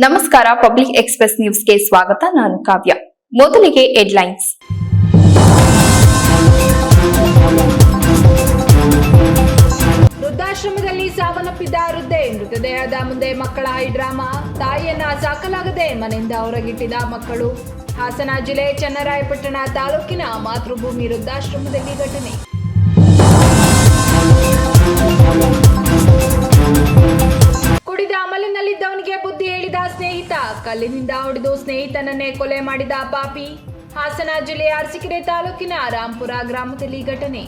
ನಮಸ್ಕಾರ, public express ನ್ಯೂಸ್ಗೆ ಸ್ವಾಗತ. ನಾನು ಕಾವ್ಯ. ಮೊದಲಿಗೆ ಹೆಡ್ಲೈನ್ಸ್. ವೃದ್ಧಾಶ್ರಮದಲ್ಲಿ ಸಾವನ್ನಪ್ಪಿದ್ದ ವೃದ್ಧೆ, ಮೃತದೇಹದ ಮುಂದೆ ಮಕ್ಕಳ ಹೈಡ್ರಾಮಾ. ತಾಯಿಯನ್ನ ಸಾಕಲಾಗದೆ ಮನೆಯಿಂದ ಹೊರಗಿಟ್ಟಿದ್ದ ಮಕ್ಕಳು. ಹಾಸನ ಜಿಲ್ಲೆ ಚನ್ನರಾಯಪಟ್ಟಣ ತಾಲೂಕಿನ ಮಾತೃಭೂಮಿ ವೃದ್ಧಾಶ್ರಮದಲ್ಲಿ ಘಟನೆ. ಕುಡಿದ ಅಮಲಿನಲ್ಲಿದ್ದವನಿಗೆ ಬುದ್ಧಿ ಹೇಳಿದ ಸ್ನೇಹಿತ, ಕಲ್ಲಿನಿಂದ ಹೊಡೆದು ಸ್ನೇಹಿತನನ್ನೇ ಕೊಲೆ ಮಾಡಿದ ಪಾಪಿ. ಹಾಸನ ಜಿಲ್ಲೆಯ ಅರಸೀಕೆರೆ ತಾಲೂಕಿನ ರಾಂಪುರ ಗ್ರಾಮದಲ್ಲಿ ಘಟನೆ.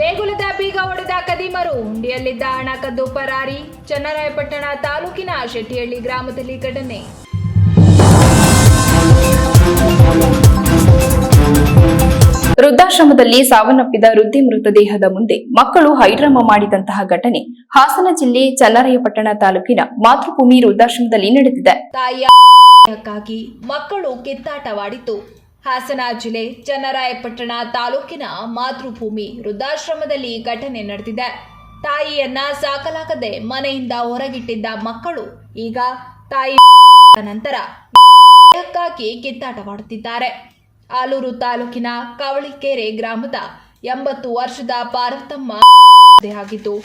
ದೇಗುಲದ ಬೀಗ ಹೊಡೆದ ಕದೀಮರು, ಹುಂಡಿಯಲ್ಲಿದ್ದ ಹಣ ಕದ್ದು ಪರಾರಿ. ಚನ್ನರಾಯಪಟ್ಟಣ ತಾಲೂಕಿನ ಶೆಟ್ಟಿಹಳ್ಳಿ ಗ್ರಾಮದಲ್ಲಿ ಘಟನೆ. ವೃದ್ಧಾಶ್ರಮದಲ್ಲಿ ಸಾವನ್ನಪ್ಪಿದ ವೃದ್ಧೆ ಮೃತದೇಹದ ಮುಂದೆ ಮಕ್ಕಳು ಹೈಡ್ರಾಮಾ ಮಾಡಿದಂತಹ ಘಟನೆ ಹಾಸನ ಜಿಲ್ಲೆ ಚನ್ನರಾಯಪಟ್ಟಣ ತಾಲೂಕಿನ ಮಾತೃಭೂಮಿ ವೃದ್ಧಾಶ್ರಮದಲ್ಲಿ ನಡೆದಿದೆ. ತಾಯಿಯಕ್ಕಾಗಿ ಮಕ್ಕಳು ಕಿತ್ತಾಟವಾಡಿತು. ಹಾಸನ ಜಿಲ್ಲೆ ಚನ್ನರಾಯಪಟ್ಟಣ ತಾಲೂಕಿನ ಮಾತೃಭೂಮಿ ವೃದ್ಧಾಶ್ರಮದಲ್ಲಿ ಘಟನೆ ನಡೆದಿದೆ. ತಾಯಿಯನ್ನ ಸಾಕಲಾಗದೆ ಮನೆಯಿಂದ ಹೊರಗಿಟ್ಟಿದ್ದ ಮಕ್ಕಳು ಈಗ ತಾಯಿ ನಂತರ ಕಿತ್ತಾಟವಾಡುತ್ತಿದ್ದಾರೆ. ಆಲೂರು ತಾಲೂಕಿನ ಕವಳಿಕೆರೆ ಗ್ರಾಮದ 80 ವರ್ಷದ ಪಾರ್ವತಮ್ಮ ಆಗಿದ್ದು,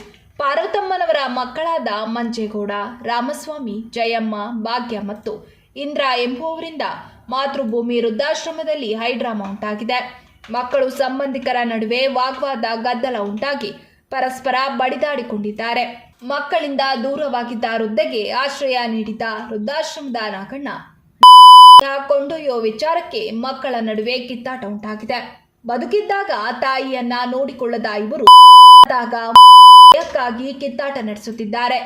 ಪಾರ್ವತಮ್ಮನವರ ಮಕ್ಕಳಾದ ಮಂಜೇಗೌಡ, ರಾಮಸ್ವಾಮಿ, ಜಯಮ್ಮ, ಭಾಗ್ಯ ಮತ್ತು ಇಂದ್ರ ಎಂಬುವವರಿಂದ ಮಾತೃಭೂಮಿ ವೃದ್ಧಾಶ್ರಮದಲ್ಲಿ ಹೈಡ್ರಾಮಾ ಉಂಟಾಗಿದೆ. ಮಕ್ಕಳು ಸಂಬಂಧಿಕರ ನಡುವೆ ವಾಗ್ವಾದ, ಗದ್ದಲ ಉಂಟಾಗಿ ಪರಸ್ಪರ ಬಡಿದಾಡಿಕೊಂಡಿದ್ದಾರೆ. ಮಕ್ಕಳಿಂದ ದೂರವಾಗಿದ್ದ ವೃದ್ಧೆಗೆ ಆಶ್ರಯ ನೀಡಿದ ವೃದ್ಧಾಶ್ರಮದ ನಾಗಣ್ಣ ಕೊಂಡೊಯ್ಯೋ ವಿಚಾರಕ್ಕೆ ಮಕ್ಕಳ ನಡುವೆ ಕಿತ್ತಾಟ ಉಂಟಾಗಿದೆ. ಬದುಕಿದ್ದಾಗ ತಾಯಿಯನ್ನ ನೋಡಿಕೊಳ್ಳದ ಇವರು ಯಕ್ಕಾಗಿ ಕಿತ್ತಾಟ ನಡೆಸುತ್ತಿದ್ದಾರೆ.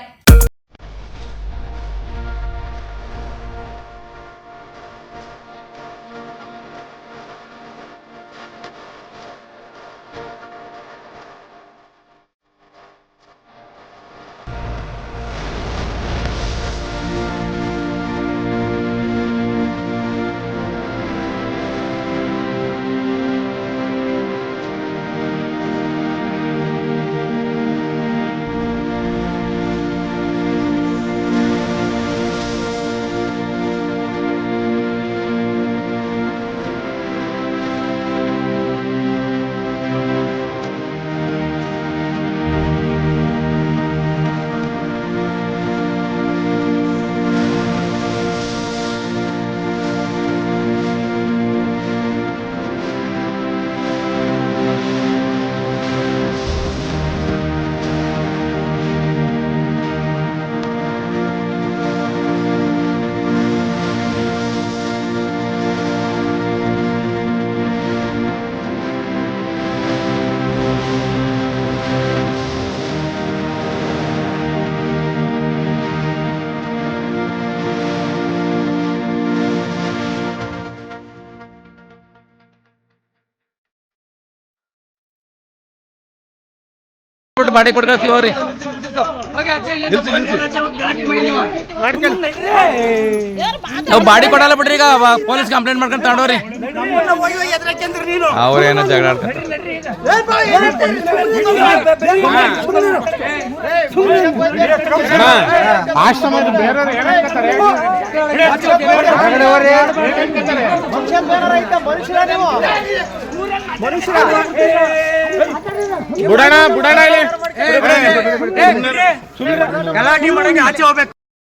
ಮಾಡಿ ಕೊಡ್ತೀವಿ ಅವ್ರಿ ನಾವು ಬಾಡಿ ಕೊಡಲ್ಲ ಬಿಡ್ರಿ. ಈಗ ಪೊಲೀಸ್ ಕಂಪ್ಲೇಂಟ್ ಮಾಡ್ಕೊಂಡು ತಗೊಂಡವ್ರಿ. ಅವ್ರೇನೋ ಜಗಳ ಆಡ್ತಾರೆ. ಆಶ್ರಮದ ಬೇರೆಯವರು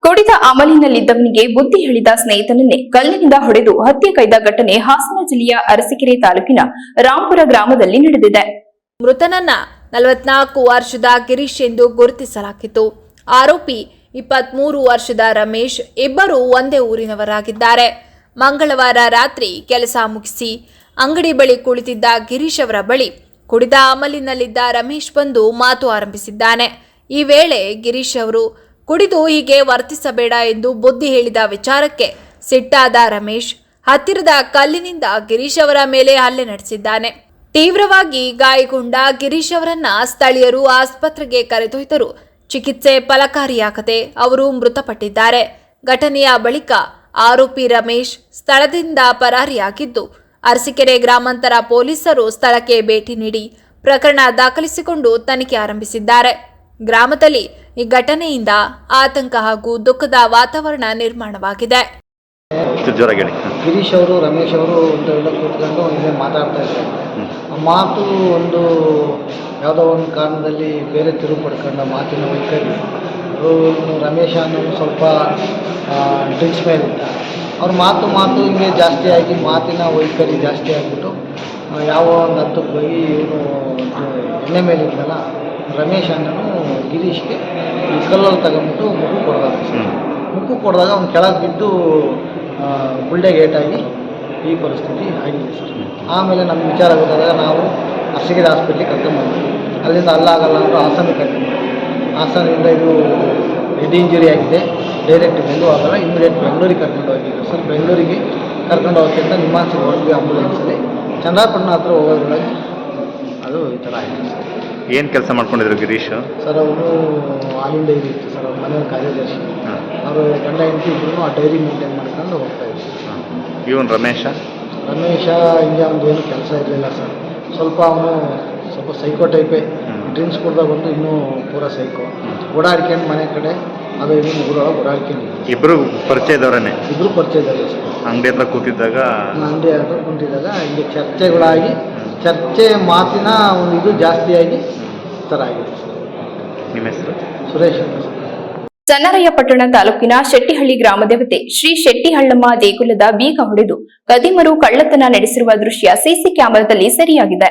ಕುಡಿದ ಅಮಲಿನಲ್ಲಿದ್ದವನಿಗೆ ಬುದ್ಧಿ ಹೇಳಿದ ಸ್ನೇಹಿತನನ್ನೇ ಕಲ್ಲಿನಿಂದ ಹೊಡೆದು ಹತ್ಯೆಗೈದ ಘಟನೆ ಹಾಸನ ಜಿಲ್ಲೆಯ ಅರಸೀಕೆರೆ ತಾಲೂಕಿನ ರಾಂಪುರ ಗ್ರಾಮದಲ್ಲಿ ನಡೆದಿದೆ. ಮೃತನನ್ನ 44 ವರ್ಷದ ಗಿರೀಶ್ ಎಂದು ಗುರುತಿಸಲಾಗಿತ್ತು. ಆರೋಪಿ 23 ವರ್ಷದ ರಮೇಶ್, ಇಬ್ಬರು ಒಂದೇ ಊರಿನವರಾಗಿದ್ದಾರೆ. ಮಂಗಳವಾರ ರಾತ್ರಿ ಕೆಲಸ ಮುಗಿಸಿ ಅಂಗಡಿ ಬಳಿ ಕುಳಿತಿದ್ದ ಗಿರೀಶ್ ಅವರ ಬಳಿ ಕುಡಿದ ಅಮಲಿನಲ್ಲಿದ್ದ ರಮೇಶ್ ಬಂದು ಮಾತು ಆರಂಭಿಸಿದ್ದಾನೆ. ಈ ವೇಳೆ ಗಿರೀಶ್ ಅವರು ಕುಡಿದು ಹೀಗೆ ವರ್ತಿಸಬೇಡ ಎಂದು ಬುದ್ಧಿ ಹೇಳಿದ ವಿಚಾರಕ್ಕೆ ಸಿಟ್ಟಾದ ರಮೇಶ್ ಹತ್ತಿರದ ಕಲ್ಲಿನಿಂದ ಗಿರೀಶ್ ಅವರ ಮೇಲೆ ಹಲ್ಲೆ ನಡೆಸಿದ್ದಾನೆ. ತೀವ್ರವಾಗಿ ಗಾಯಗೊಂಡ ಗಿರೀಶ್ ಅವರನ್ನ ಸ್ಥಳೀಯರು ಆಸ್ಪತ್ರೆಗೆ ಕರೆದೊಯ್ದರು. ಚಿಕಿತ್ಸೆ ಫಲಕಾರಿಯಾಗದೆ ಅವರು ಮೃತಪಟ್ಟಿದ್ದಾರೆ. ಘಟನೆಯ ಬಳಿಕ ಆರೋಪಿ ರಮೇಶ್ ಸ್ಥಳದಿಂದ ಪರಾರಿಯಾಗಿದ್ದು, ಅರಸೀಕೆರೆ ಗ್ರಾಮಾಂತರ ಪೊಲೀಸರು ಸ್ಥಳಕ್ಕೆ ಭೇಟಿ ನೀಡಿ ಪ್ರಕರಣ ದಾಖಲಿಸಿಕೊಂಡು ತನಿಖೆ ಆರಂಭಿಸಿದ್ದಾರೆ. ಗ್ರಾಮದಲ್ಲಿ ಈ ಘಟನೆಯಿಂದ ಆತಂಕ ಹಾಗೂ ದುಃಖದ ವಾತಾವರಣ ನಿರ್ಮಾಣವಾಗಿದೆ. ಜೋರಾಗಿ ಹೇಳಿ. ಗಿರೀಶ್ ಅವರು ರಮೇಶ್ ಅವರು ಎಲ್ಲ ಕೂತ್ಕೊಂಡು ಇಲ್ಲೇ ಮಾತಾಡ್ತಾ ಇದ್ದಾರೆ. ಆ ಮಾತು ಒಂದು ಯಾವುದೋ ಒಂದು ಕಾರಣದಲ್ಲಿ ಬೇರೆ ತಿರುವು ಪಡ್ಕೊಂಡ ಮಾತಿನ ವೈಖರಿ. ರಮೇಶ ಅನ್ನೋದು ಸ್ವಲ್ಪ ಡ್ರಿಂಕ್ಸ್ ಮೇಲಿದ್ದ. ಅವ್ರ ಮಾತು ಹಿಂಗೆ ಜಾಸ್ತಿ ಆಗಿ ಮಾತಿನ ವೈಖರಿ ಜಾಸ್ತಿ ಆಗಿಬಿಟ್ಟು ಯಾವ ಒಂದು ಹಂತಕ್ಕೆ ಹೋಗಿ ಇವನು ಎಣ್ಣೆ ಮೇಲಿದ್ದಲ್ಲ ರಮೇಶ್ ಅನ್ನೋನು ಗಿರೀಶ್ಗೆ ಈ ಕಲ್ಲಲ್ಲಿ ತಗೊಂಬಿಟ್ಟು ಮುಕ್ಕು ಕೊಡಿದಾಗ ಅವ್ನು ಕೆಳಗೆ ಬಿದ್ದು ಗುಳ್ಳೆಗೆ ಏಟಾಗಿ ಈ ಪರಿಸ್ಥಿತಿ ಆಗಿದೆ ಸರ್. ಆಮೇಲೆ ನಮ್ಮ ವಿಚಾರ ಗೊತ್ತಾದಾಗ ನಾವು ಅರಸೀಕೆರೆ ಹಾಸ್ಪಿಟ್ಲಿಗೆ ಕರ್ಕೊಂಡ್ಬಂದ್ವಿ. ಅಲ್ಲಿಂದ ಅಲ್ಲಾಗಲ್ಲ ಅಂದರೂ ಹಾಸನಿಗೆ ಕರ್ಕೊಂಡ್ಬಂದ್ವಿ. ಹಾಸನದಿಂದ ಇದು ಹೆಡ್ ಇಂಜುರಿ ಆಗಿದೆ, ಡೈರೆಕ್ಟ್ ಎಲ್ಲೂ ಆಗಲ್ಲ, ಇಮಿಡಿಯೇಟ್ ಬೆಂಗಳೂರಿಗೆ ಕರ್ಕೊಂಡು ಹೋಗಿದ್ರು ಸರ್. ಬೆಂಗಳೂರಿಗೆ ಕರ್ಕೊಂಡು ಹೋಗೋಕ್ಕಿಂತ ನಿಮ್ಮಾನ್ಸಿಗೆ ಹೊರಟ್ವಿ ಆಂಬುಲೆನ್ಸಲ್ಲಿ. ಚಂದ್ರಾಪಟ್ಟಣ ಹತ್ರ ಹೋಗೋದ್ರೊಳಗೆ ಅದು ಈ ಥರ ಆಯಿತು ಸರ್. ಏನು ಕೆಲಸ ಮಾಡ್ಕೊಂಡಿದ್ರು ಗಿರೀಶ್ ಸರ್ ಅವರು ಹಾಲಿನ ಡೈರಿ ಇತ್ತು ಸರ್, ಅವ್ರ ಮನೆಯ ಕಾರ್ಯದರ್ಶಿ. ಅವರು ಗಂಡ ಹೆಂಡತಿ ಇಬ್ಬರು ಆ ಡೈರಿ ಮೇಂಟೈನ್ ಮಾಡ್ಕೊಂಡು ಹೋಗ್ತಾಯಿದ್ರು. ಇವನು ರಮೇಶ ಹಿಂಗೆ ಅವ್ನು ಏನು ಕೆಲಸ ಇರಲಿಲ್ಲ ಸರ್. ಅವನು ಸ್ವಲ್ಪ ಸೈಕೋ ಟೈಪೇ. ಡ್ರಿಂಕ್ಸ್ ಕುಡ್ದಾಗ ಬಂದು ಇನ್ನೂ ಪೂರ ಸೈಕೋ. ಓಡಾಡ್ಕೊಂಡು ಮನೆ ಕಡೆ ಅದು ಇನ್ನೂ ಊರೊಳಗೆ ಓಡಾಡ್ಕೊಂಡು ಇಬ್ಬರು ಪರಿಚಯದವರೇ. ಇಬ್ಬರು ಪರಿಚಯದವರು ಸರ್. ಅಂಗಡಿ ಹತ್ರ ಕೂತಿದ್ದಾಗ ಹಿಂಗೆ ಚರ್ಚೆಗಳಾಗಿ ಚರ್ಚೆ ಮಾತಿನ ಒಂದು ಇದು ಜಾಸ್ತಿಯಾಗಿ ಥರ ಆಗಿದೆ ಸರ್. ನಿಮ್ಮ ಹೆಸರು? ಸುರೇಶ್ ಅಂತ ಸರ್. ಚನ್ನರಾಯಪಟ್ಟಣ ತಾಲೂಕಿನ ಶೆಟ್ಟಿಹಳ್ಳಿ ಗ್ರಾಮದೇವತೆ ಶ್ರೀ ಶೆಟ್ಟಿಹಳ್ಳಮ್ಮ ದೇಗುಲದ ಬೀಗ ಹೊಡೆದು ಕದಿಮರು ಕಳ್ಳತನ ನಡೆಸಿರುವ ದೃಶ್ಯ ಸಿಸಿ ಕ್ಯಾಮೆರಾದಲ್ಲಿ ಸೆರೆಯಾಗಿದೆ.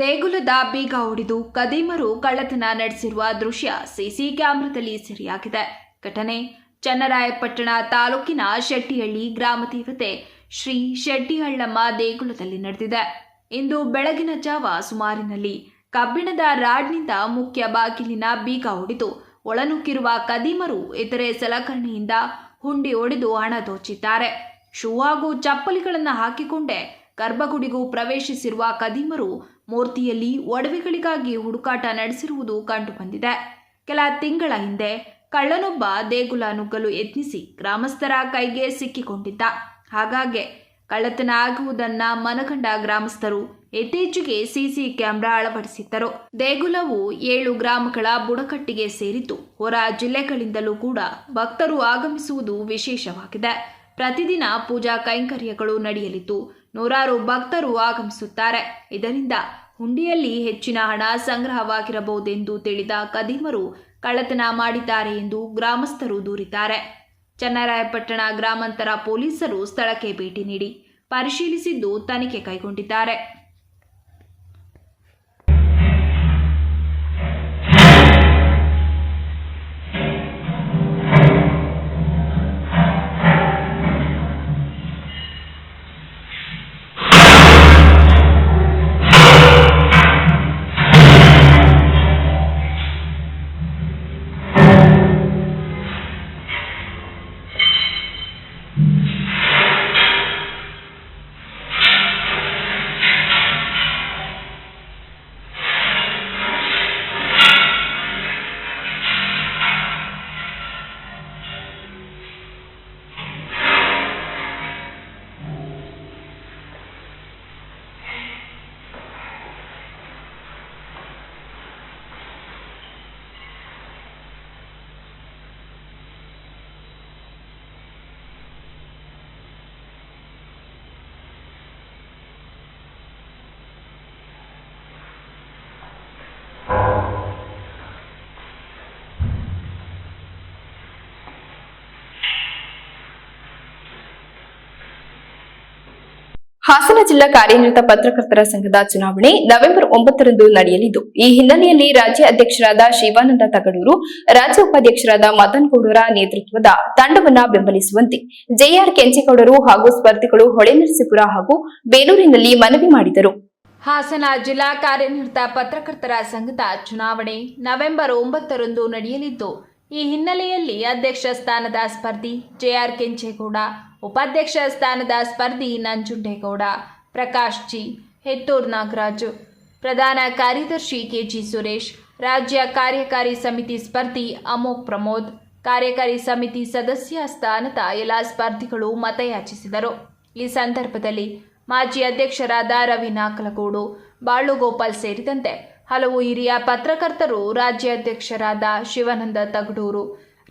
ದೇಗುಲದ ಬೀಗ ಹೊಡೆದು ಕದಿಮರು ಕಳ್ಳತನ ನಡೆಸಿರುವ ದೃಶ್ಯ ಸಿಸಿ ಕ್ಯಾಮೆರಾದಲ್ಲಿ ಸೆರೆಯಾಗಿದೆ. ಘಟನೆ ಚನ್ನರಾಯಪಟ್ಟಣ ತಾಲೂಕಿನ ಶೆಟ್ಟಿಹಳ್ಳಿ ಗ್ರಾಮದೇವತೆ ಶ್ರೀ ಶೆಟ್ಟಿಹಳ್ಳಮ್ಮ ದೇಗುಲದಲ್ಲಿ ನಡೆದಿದೆ. ಇಂದು ಬೆಳಗಿನ ಜಾವ ಸುಮಾರಿನಲ್ಲಿ ಕಬ್ಬಿಣದ ರಾಡ್ನಿಂದ ಮುಖ್ಯ ಬಾಗಿಲಿನ ಬೀಗ ಹೊಡೆದು ಒಳನುಗ್ಗಿರುವ ಕದಿಮರು ಇತರೆ ಸಲಕರಣೆಯಿಂದ ಹುಂಡಿ ಹೊಡೆದು ಹಣ ದೋಚಿದ್ದಾರೆ. ಶೂ ಹಾಗೂ ಚಪ್ಪಲಿಗಳನ್ನು ಹಾಕಿಕೊಂಡೇ ಗರ್ಭಗುಡಿಗೂ ಪ್ರವೇಶಿಸಿರುವ ಕದಿಮರು ಮೂರ್ತಿಯಲ್ಲಿ ಒಡವೆಗಳಿಗಾಗಿ ಹುಡುಕಾಟ ನಡೆಸಿರುವುದು ಕಂಡುಬಂದಿದೆ. ಕೆಲ ತಿಂಗಳ ಹಿಂದೆ ಕಳ್ಳನೊಬ್ಬ ದೇಗುಲ ನುಗ್ಗಲು ಯತ್ನಿಸಿ ಗ್ರಾಮಸ್ಥರ ಕೈಗೆ ಸಿಕ್ಕಿಕೊಂಡಿದ್ದ. ಹಾಗಾಗಿ ಕಳ್ಳತನ ಆಗುವುದನ್ನ ಮನಗಂಡ ಗ್ರಾಮಸ್ಥರು ಇತ್ತೀಚೆಗೆ ಸಿಸಿ ಕ್ಯಾಮೆರಾ ಅಳವಡಿಸಿದ್ದರು. ದೇಗುಲವು 7 ಗ್ರಾಮಗಳ ಬುಡಕಟ್ಟಿಗೆ ಸೇರಿದ್ದು ಹೊರ ಜಿಲ್ಲೆಗಳಿಂದಲೂ ಕೂಡ ಭಕ್ತರು ಆಗಮಿಸುವುದು ವಿಶೇಷವಾಗಿದೆ. ಪ್ರತಿದಿನ ಪೂಜಾ ಕೈಂಕರ್ಯಗಳು ನಡೆಯಲಿದ್ದು ನೂರಾರು ಭಕ್ತರು ಆಗಮಿಸುತ್ತಾರೆ. ಇದರಿಂದ ಹುಂಡಿಯಲ್ಲಿ ಹೆಚ್ಚಿನ ಹಣ ಸಂಗ್ರಹವಾಗಿರಬಹುದೆಂದು ತಿಳಿದ ಕದಿಮರು ಕಳ್ಳತನ ಮಾಡಿದ್ದಾರೆ ಎಂದು ಗ್ರಾಮಸ್ಥರು ದೂರಿದ್ದಾರೆ. ಚನ್ನರಾಯಪಟ್ಟಣ ಗ್ರಾಮಾಂತರ ಪೊಲೀಸರು ಸ್ಥಳಕ್ಕೆ ಭೇಟಿ ನೀಡಿ ಪರಿಶೀಲಿಸಿದ್ದು ತನಿಖೆ ಕೈಗೊಂಡಿದ್ದಾರೆ. ಹಾಸನ ಜಿಲ್ಲಾ ಕಾರ್ಯನಿರತ ಪತ್ರಕರ್ತರ ಸಂಘದ ಚುನಾವಣೆ ನವೆಂಬರ್ 9ರಂದು ನಡೆಯಲಿದ್ದು, ಈ ಹಿನ್ನೆಲೆಯಲ್ಲಿ ರಾಜ್ಯ ಅಧ್ಯಕ್ಷರಾದ ಶಿವಾನಂದ ತಗಡೂರು, ರಾಜ್ಯ ಉಪಾಧ್ಯಕ್ಷರಾದ ಮದನ್ ಗೌಡರ ನೇತೃತ್ವದ ತಂಡವನ್ನ ಬೆಂಬಲಿಸುವಂತೆ ಜೆಆರ್ ಕೆಂಚೇಗೌಡರು ಹಾಗೂ ಸ್ಪರ್ಧಿಗಳು ಹೊಳೆನರಸೀಪುರ ಹಾಗೂ ಬೇಲೂರಿನಲ್ಲಿ ಮನವಿ ಮಾಡಿದರು. ಹಾಸನ ಜಿಲ್ಲಾ ಕಾರ್ಯನಿರತ ಪತ್ರಕರ್ತರ ಸಂಘದ ಚುನಾವಣೆ ನವೆಂಬರ್ 9ರಂದು ನಡೆಯಲಿದ್ದು, ಈ ಹಿನ್ನೆಲೆಯಲ್ಲಿ ಅಧ್ಯಕ್ಷ ಸ್ಥಾನದ ಸ್ಪರ್ಧಿ ಜೆಆರ್ ಕೆಂಚೇಗೌಡ, ಉಪಾಧ್ಯಕ್ಷ ಸ್ಥಾನದ ಸ್ಪರ್ಧಿ ನಂಜುಂಡೇಗೌಡ, ಪ್ರಕಾಶ್ ಜಿ, ಹೆತ್ತೂರ್ ನಾಗರಾಜು, ಪ್ರಧಾನ ಕಾರ್ಯದರ್ಶಿ ಕೆಜಿ ಸುರೇಶ್, ರಾಜ್ಯ ಕಾರ್ಯಕಾರಿ ಸಮಿತಿ ಸ್ಪರ್ಧಿ ಅಮೋಕ್ ಪ್ರಮೋದ್, ಕಾರ್ಯಕಾರಿ ಸಮಿತಿ ಸದಸ್ಯ ಸ್ಥಾನದ ಎಲ್ಲ ಸ್ಪರ್ಧಿಗಳು ಮತಯಾಚಿಸಿದರು. ಈ ಸಂದರ್ಭದಲ್ಲಿ ಮಾಜಿ ಅಧ್ಯಕ್ಷರಾದ ರವಿ ನಾಕಲಗೂಡು, ಬಾಳುಗೋಪಾಲ್ ಸೇರಿದಂತೆ ಹಲವು ಹಿರಿಯ ಪತ್ರಕರ್ತರು ರಾಜ್ಯಾಧ್ಯಕ್ಷರಾದ ಶಿವಾನಂದ ತಗಡೂರು,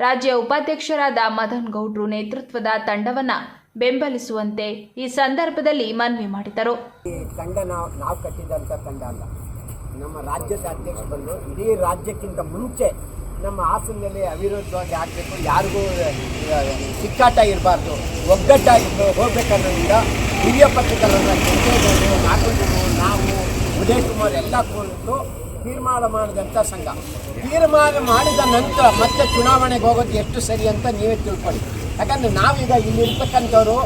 ರಾಜ್ಯ ಉಪಾಧ್ಯಕ್ಷರಾದ ಮದನ್ ಗೌಡ್ರು ನೇತೃತ್ವದ ತಂಡವನ್ನು ಬೆಂಬಲಿಸುವಂತೆ ಈ ಸಂದರ್ಭದಲ್ಲಿ ಮನವಿ ಮಾಡಿದರು. ಈ ತಂಡ ನಾವು ಕಟ್ಟಿದಂಥ ತಂಡ ಅಲ್ಲ. ನಮ್ಮ ರಾಜ್ಯದ ಅಧ್ಯಕ್ಷ ಬಂದು ಇಡೀ ರಾಜ್ಯಕ್ಕಿಂತ ಮುಂಚೆ ನಮ್ಮ ಹಾಸನದಲ್ಲಿ ಅವಿರೋಧವಾಗಿ ಆಗಬೇಕು, ಯಾರಿಗೂ ಸಿಕ್ಕಾಟ ಇರಬಾರ್ದು, ಒಗ್ಗಟ್ಟಾಗಿ ಹೋಗ್ಬೇಕನ್ನೋದ್ರಿಂದ ಹಿರಿಯ ಪತ್ರಕರ್ತರನ್ನ ಕೆಂಚೇಗೌಡರು, ನಾಗರಾಜರು, ನಾವು ಉದಯ್ ಕುಮಾರ್ ಎಲ್ಲ ಕೂತು ತೀರ್ಮಾನ ಮಾಡಿದಂಥ ಸಂಘ. ತೀರ್ಮಾನ ಮಾಡಿದ ನಂತರ ಮತ್ತೆ ಚುನಾವಣೆಗೆ ಹೋಗೋದು ಎಷ್ಟು ಸರಿ ಅಂತ ನೀವೇ ತಿಳ್ಕೊಳ್ಳಿ. ಯಾಕಂದರೆ ನಾವೀಗ ಇಲ್ಲಿರ್ತಕ್ಕಂಥವ್ರು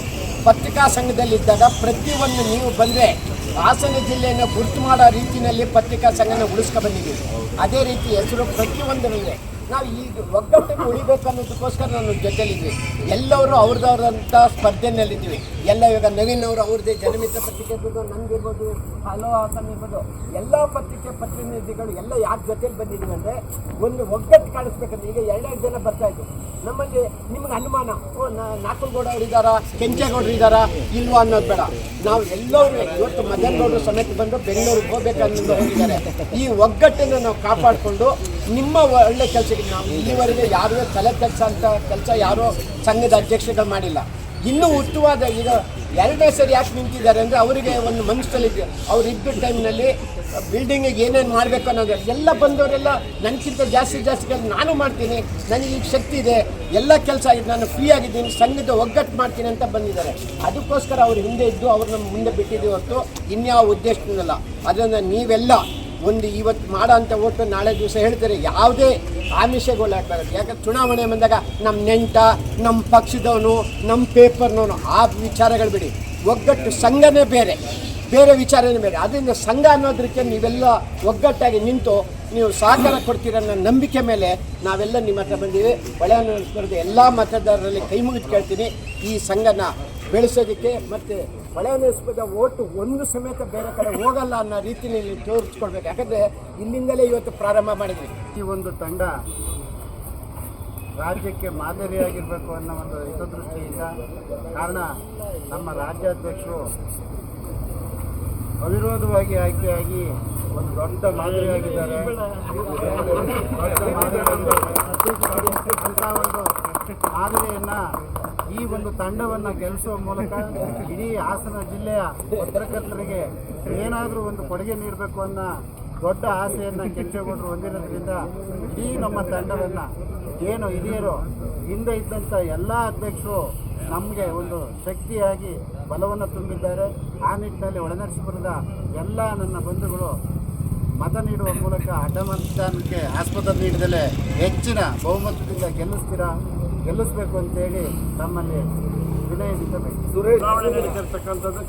ಪತ್ರಿಕಾ ಸಂಘದಲ್ಲಿದ್ದಾಗ ಪ್ರತಿಯೊಂದು ನೀವು ಬಂದರೆ ಹಾಸನ ಜಿಲ್ಲೆಯನ್ನು ಗುರುತು ಮಾಡೋ ರೀತಿಯಲ್ಲಿ ಪತ್ರಿಕಾ ಸಂಘನ ಉಳಿಸ್ಕೊ ಬಂದಿದ್ದೀವಿ. ಅದೇ ರೀತಿ ಹೆಸರು ಪ್ರತಿಯೊಂದರಲ್ಲಿದೆ. ನಾವು ಈಗ ಒಗ್ಗಟ್ಟಿಗೆ ಉಳಿಬೇಕು ಅನ್ನೋದಕ್ಕೋಸ್ಕರ ನಾನು ಜೊತೆಲಿದ್ವಿ. ಎಲ್ಲರೂ ಅವ್ರದ್ದವ್ರಂಥ ಸ್ಪರ್ಧೆಯಲ್ಲಿದ್ದೀವಿ. ಎಲ್ಲ ಇವಾಗ ನವೀನ್ ಅವರು ಅವ್ರದ್ದೇ ಜನಮಿತ್ರ ಪತ್ರಿಕೆ ಇರ್ಬೋದು, ನನಗಿರ್ಬೋದು, ಹಲೋ ಹಾಸನ ಇರ್ಬೋದು, ಎಲ್ಲ ಪತ್ರಿಕೆ ಪ್ರತಿನಿಧಿಗಳು ಎಲ್ಲ ಯಾಕೆ ಜೊತೆಲಿ ಬಂದಿದ್ದೀವಿ ಅಂದರೆ ಒಂದು ಒಗ್ಗಟ್ಟು ಕಾಣಿಸ್ಬೇಕಂದ್ರೆ. ಈಗ 2 ಜನ ಬರ್ತಾಯಿದ್ರು ನಮ್ಮಲ್ಲಿ, ನಿಮ್ಗೆ ಅನುಮಾನ ನಾಕಲ್ಗೌಡ ಅವರು ಇದ್ದಾರಾ, ಕೆಂಚೇಗೌಡರು ಇದ್ದಾರಾ ಇಲ್ವಾ ಅನ್ನೋದು ಬೇಡ. ನಾವು ಎಲ್ಲರೂ ಇವತ್ತು ಮದನ್ ಗೌಡರು ಸಮೇತ ಬಂದು ಬೆಂಗಳೂರಿಗೆ ಹೋಗ್ಬೇಕನ್ನೋದು ಹೋಗಿದ್ದಾರೆ. ಈ ಒಗ್ಗಟ್ಟನ್ನು ನಾವು ಕಾಪಾಡಿಕೊಂಡು ನಿಮ್ಮ ಒಳ್ಳೆ ಕೆಲಸಕ್ಕೆ ನಾವು ಇಲ್ಲಿವರೆಗೆ ಯಾರೂ ತಲೆ ಕೆಲಸ ಅಂತ ಕೆಲಸ ಯಾರೋ ಸಂಘದ ಅಧ್ಯಕ್ಷಗಳು ಮಾಡಿಲ್ಲ. ಇನ್ನೂ ಉತ್ತಮವಾದ ಈಗ 2ನೇ ಸರಿ ಯಾಕೆ ನಿಂತಿದ್ದಾರೆ ಅಂದರೆ ಅವರಿಗೆ ಒಂದು ಮನಸ್ಸಲ್ಲಿದೆ. ಅವ್ರು ಇದ್ದ ಟೈಮ್ನಲ್ಲಿ ಬಿಲ್ಡಿಂಗಿಗೆ ಏನೇನು ಮಾಡಬೇಕು ಅನ್ನೋದು ಎಲ್ಲ ಬಂದವರೆಲ್ಲ ನನಗಿಂತ ಜಾಸ್ತಿ ನಾನು ಮಾಡ್ತೀನಿ, ನನಗೆ ಈಗ ಶಕ್ತಿ ಇದೆ, ಎಲ್ಲ ಕೆಲಸ ಆಗಿದೆ, ನಾನು ಫ್ರೀ ಆಗಿದ್ದೀನಿ, ಸಂಘದ ಒಗ್ಗಟ್ಟು ಮಾಡ್ತೀನಿ ಅಂತ ಬಂದಿದ್ದಾರೆ. ಅದಕ್ಕೋಸ್ಕರ ಅವ್ರು ಹಿಂದೆ ಇದ್ದು ಅವ್ರನ್ನ ಮುಂದೆ ಬಿಟ್ಟಿದ್ದೀವಿ ಹೊರತು ಇನ್ಯಾವ ಉದ್ದೇಶನಲ್ಲ. ಅದನ್ನು ನೀವೆಲ್ಲ ಒಂದು ಇವತ್ತು ಮಾಡೋ ಅಂಥ ಓಟು ನಾಳೆ ದಿವಸ ಹೇಳ್ತಾರೆ, ಯಾವುದೇ ಆಮಿಷಗಳು ಹಾಕಬಾರ್ದು. ಯಾಕಂದ್ರೆ ಚುನಾವಣೆ ಬಂದಾಗ ನಮ್ಮ ನೆಂಟ, ನಮ್ಮ ಪಕ್ಷದವನು, ನಮ್ಮ ಪೇಪರ್ನವನು ಆ ವಿಚಾರಗಳು ಬಿಡಿ. ಒಗ್ಗಟ್ಟು ಸಂಘನೇ ಬೇರೆ ವಿಚಾರನೇ ಬೇರೆ. ಅದರಿಂದ ಸಂಘ ಅನ್ನೋದಕ್ಕೆ ನೀವೆಲ್ಲ ಒಗ್ಗಟ್ಟಾಗಿ ನಿಂತು ನೀವು ಸಹಕಾರ ಕೊಡ್ತೀರ ಅನ್ನೋ ನಂಬಿಕೆ ಮೇಲೆ ನಾವೆಲ್ಲ ನಿಮ್ಮ ಹತ್ರ ಬಂದೀವಿ. ಹೊಳೆಹೊನ್ನೂರು ಎಲ್ಲ ಮತದಾರರಲ್ಲಿ ಕೈ ಮುಗಿದು ಕೇಳ್ತೀನಿ, ಈ ಸಂಘನ ಬೆಳೆಸೋದಕ್ಕೆ ಮತ್ತು ಹೊಳೆಹೊನ್ನೂರು ಓಟು ಒಂದು ಸಮೇತ ಬೇರೆ ಕಡೆ ಹೋಗಲ್ಲ ಅನ್ನೋ ರೀತಿಯಲ್ಲಿ ತೋರಿಸ್ಕೊಡ್ಬೇಕು. ಯಾಕಂದರೆ ಇಲ್ಲಿಂದಲೇ ಇವತ್ತು ಪ್ರಾರಂಭ ಮಾಡಿದ್ವಿ. ಈ ಒಂದು ತಂಡ ರಾಜ್ಯಕ್ಕೆ ಮಾದರಿಯಾಗಿರಬೇಕು ಅನ್ನೋ ಒಂದು ಹಿತದೃಷ್ಟಿಯಿಂದ, ಕಾರಣ ನಮ್ಮ ರಾಜ್ಯಾಧ್ಯಕ್ಷರು ಅವಿರೋಧವಾಗಿ ಆಯ್ಕೆಯಾಗಿ ಒಂದು ದೊಡ್ಡ ಮಾದರಿಯಾಗಿದ್ದಾರೆ. ಅಂಥ ಒಂದು ಮಾದರಿಯನ್ನು ಈ ಒಂದು ತಂಡವನ್ನು ಗೆಲ್ಲಿಸುವ ಮೂಲಕ ಇಡೀ ಹಾಸನ ಜಿಲ್ಲೆಯ ಪತ್ರಕರ್ತರಿಗೆ ಏನಾದರೂ ಒಂದು ಕೊಡುಗೆ ನೀಡಬೇಕು ಅನ್ನೋ ದೊಡ್ಡ ಆಸೆಯನ್ನು ಕೆಂಚೇಗೌಡರು ಹೊಂದಿರೋದ್ರಿಂದ ಇಡೀ ನಮ್ಮ ತಂಡವನ್ನು ಏನು ಹಿರಿಯರು ಹಿಂದೆ ಇದ್ದಂಥ ಎಲ್ಲ ಅಧ್ಯಕ್ಷರು ನಮಗೆ ಒಂದು ಶಕ್ತಿಯಾಗಿ ಬಲವನ್ನು ತುಂಬಿದ್ದಾರೆ. ಆ ನಿಟ್ಟಿನಲ್ಲಿ ಹೊಳೆನರಸೀಪುರದ ಎಲ್ಲ ನನ್ನ ಬಂಧುಗಳು ಮತ ನೀಡುವ ಮೂಲಕ ಅಡ್ಡಮತದಾನಕ್ಕೆ ಆಸ್ಪದ ನೀಡಿದಲೇ ಹೆಚ್ಚಿನ ಬಹುಮತದಿಂದ ಗೆಲ್ಲಿಸಬೇಕು ಅಂತೇಳಿ ನಮ್ಮಲ್ಲಿ ವಿನಯದಿಂದ ಚುನಾವಣೆ ನಡೀತಿರ್ತಕ್ಕಂಥದ್ದು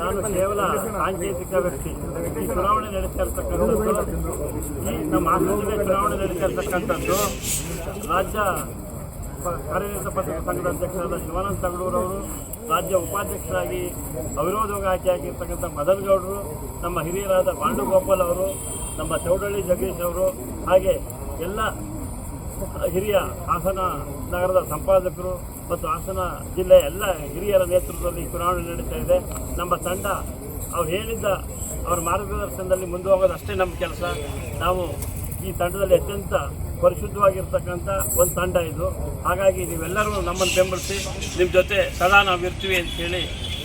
ನಾನು ಕೇವಲ ಸಾಂಕೇತಿಕ ವ್ಯಕ್ತಿ. ಈ ಚುನಾವಣೆ ನಡೀತಾ ಇರ್ತಕ್ಕಂಥದ್ದು, ಈ ನಮ್ಮ ಹಾಸನ ಜಿಲ್ಲೆ ಚುನಾವಣೆ ನಡೀತಾ ಇರ್ತಕ್ಕಂಥದ್ದು ರಾಜ್ಯ ಕಾರ್ಯನಿರತ ಪತ್ರಿಕಾ ಸಂಘದ ಅಧ್ಯಕ್ಷರಾದ ಶಿವಾನಂದ ತಗಡೂರು ಅವರು, ರಾಜ್ಯ ಉಪಾಧ್ಯಕ್ಷರಾಗಿ ಅವಿರೋಧವಾಗಿ ಆಯ್ಕೆಯಾಗಿರ್ತಕ್ಕಂಥ ಮದನ್ ಗೌಡರು, ನಮ್ಮ ಹಿರಿಯರಾದ ಬಾಂಡುಗೋಪಾಲ್ ಅವರು, ನಮ್ಮ ಚೌಡಳ್ಳಿ ಜಗದೀಶ್ ಅವರು, ಹಾಗೆ ಎಲ್ಲ ಹಿರಿಯ ಹಾಸನ ನಗರದ ಸಂಪಾದಕರು ಮತ್ತು ಹಾಸನ ಜಿಲ್ಲೆಯ ಎಲ್ಲ ಹಿರಿಯರ ನೇತೃತ್ವದಲ್ಲಿ ಚುನಾವಣೆ ನಡೀತಾ ಇದೆ. ನಮ್ಮ ತಂಡ ಅವ್ರು ಹೇಳಿದ್ದ ಅವರ ಮಾರ್ಗದರ್ಶನದಲ್ಲಿ ಮುಂದೆ ಹೋಗೋದು ಅಷ್ಟೇ ನಮ್ಮ ಕೆಲಸ. ನಾವು ಈ ತಂಡದಲ್ಲಿ ಅತ್ಯಂತ ಪರಿಶುದ್ಧವಾಗಿರ್ತಕ್ಕಂಥ ಒಂದು ತಂಡ ಇದು. ಹಾಗಾಗಿ ನೀವೆಲ್ಲರೂ ನಮ್ಮನ್ನು ಬೆಂಬಲಿಸಿ ನಿಮ್ಮ ಜೊತೆ ಸದಾ ನಾವು ಇರ್ತೀವಿ ಅಂತೇಳಿ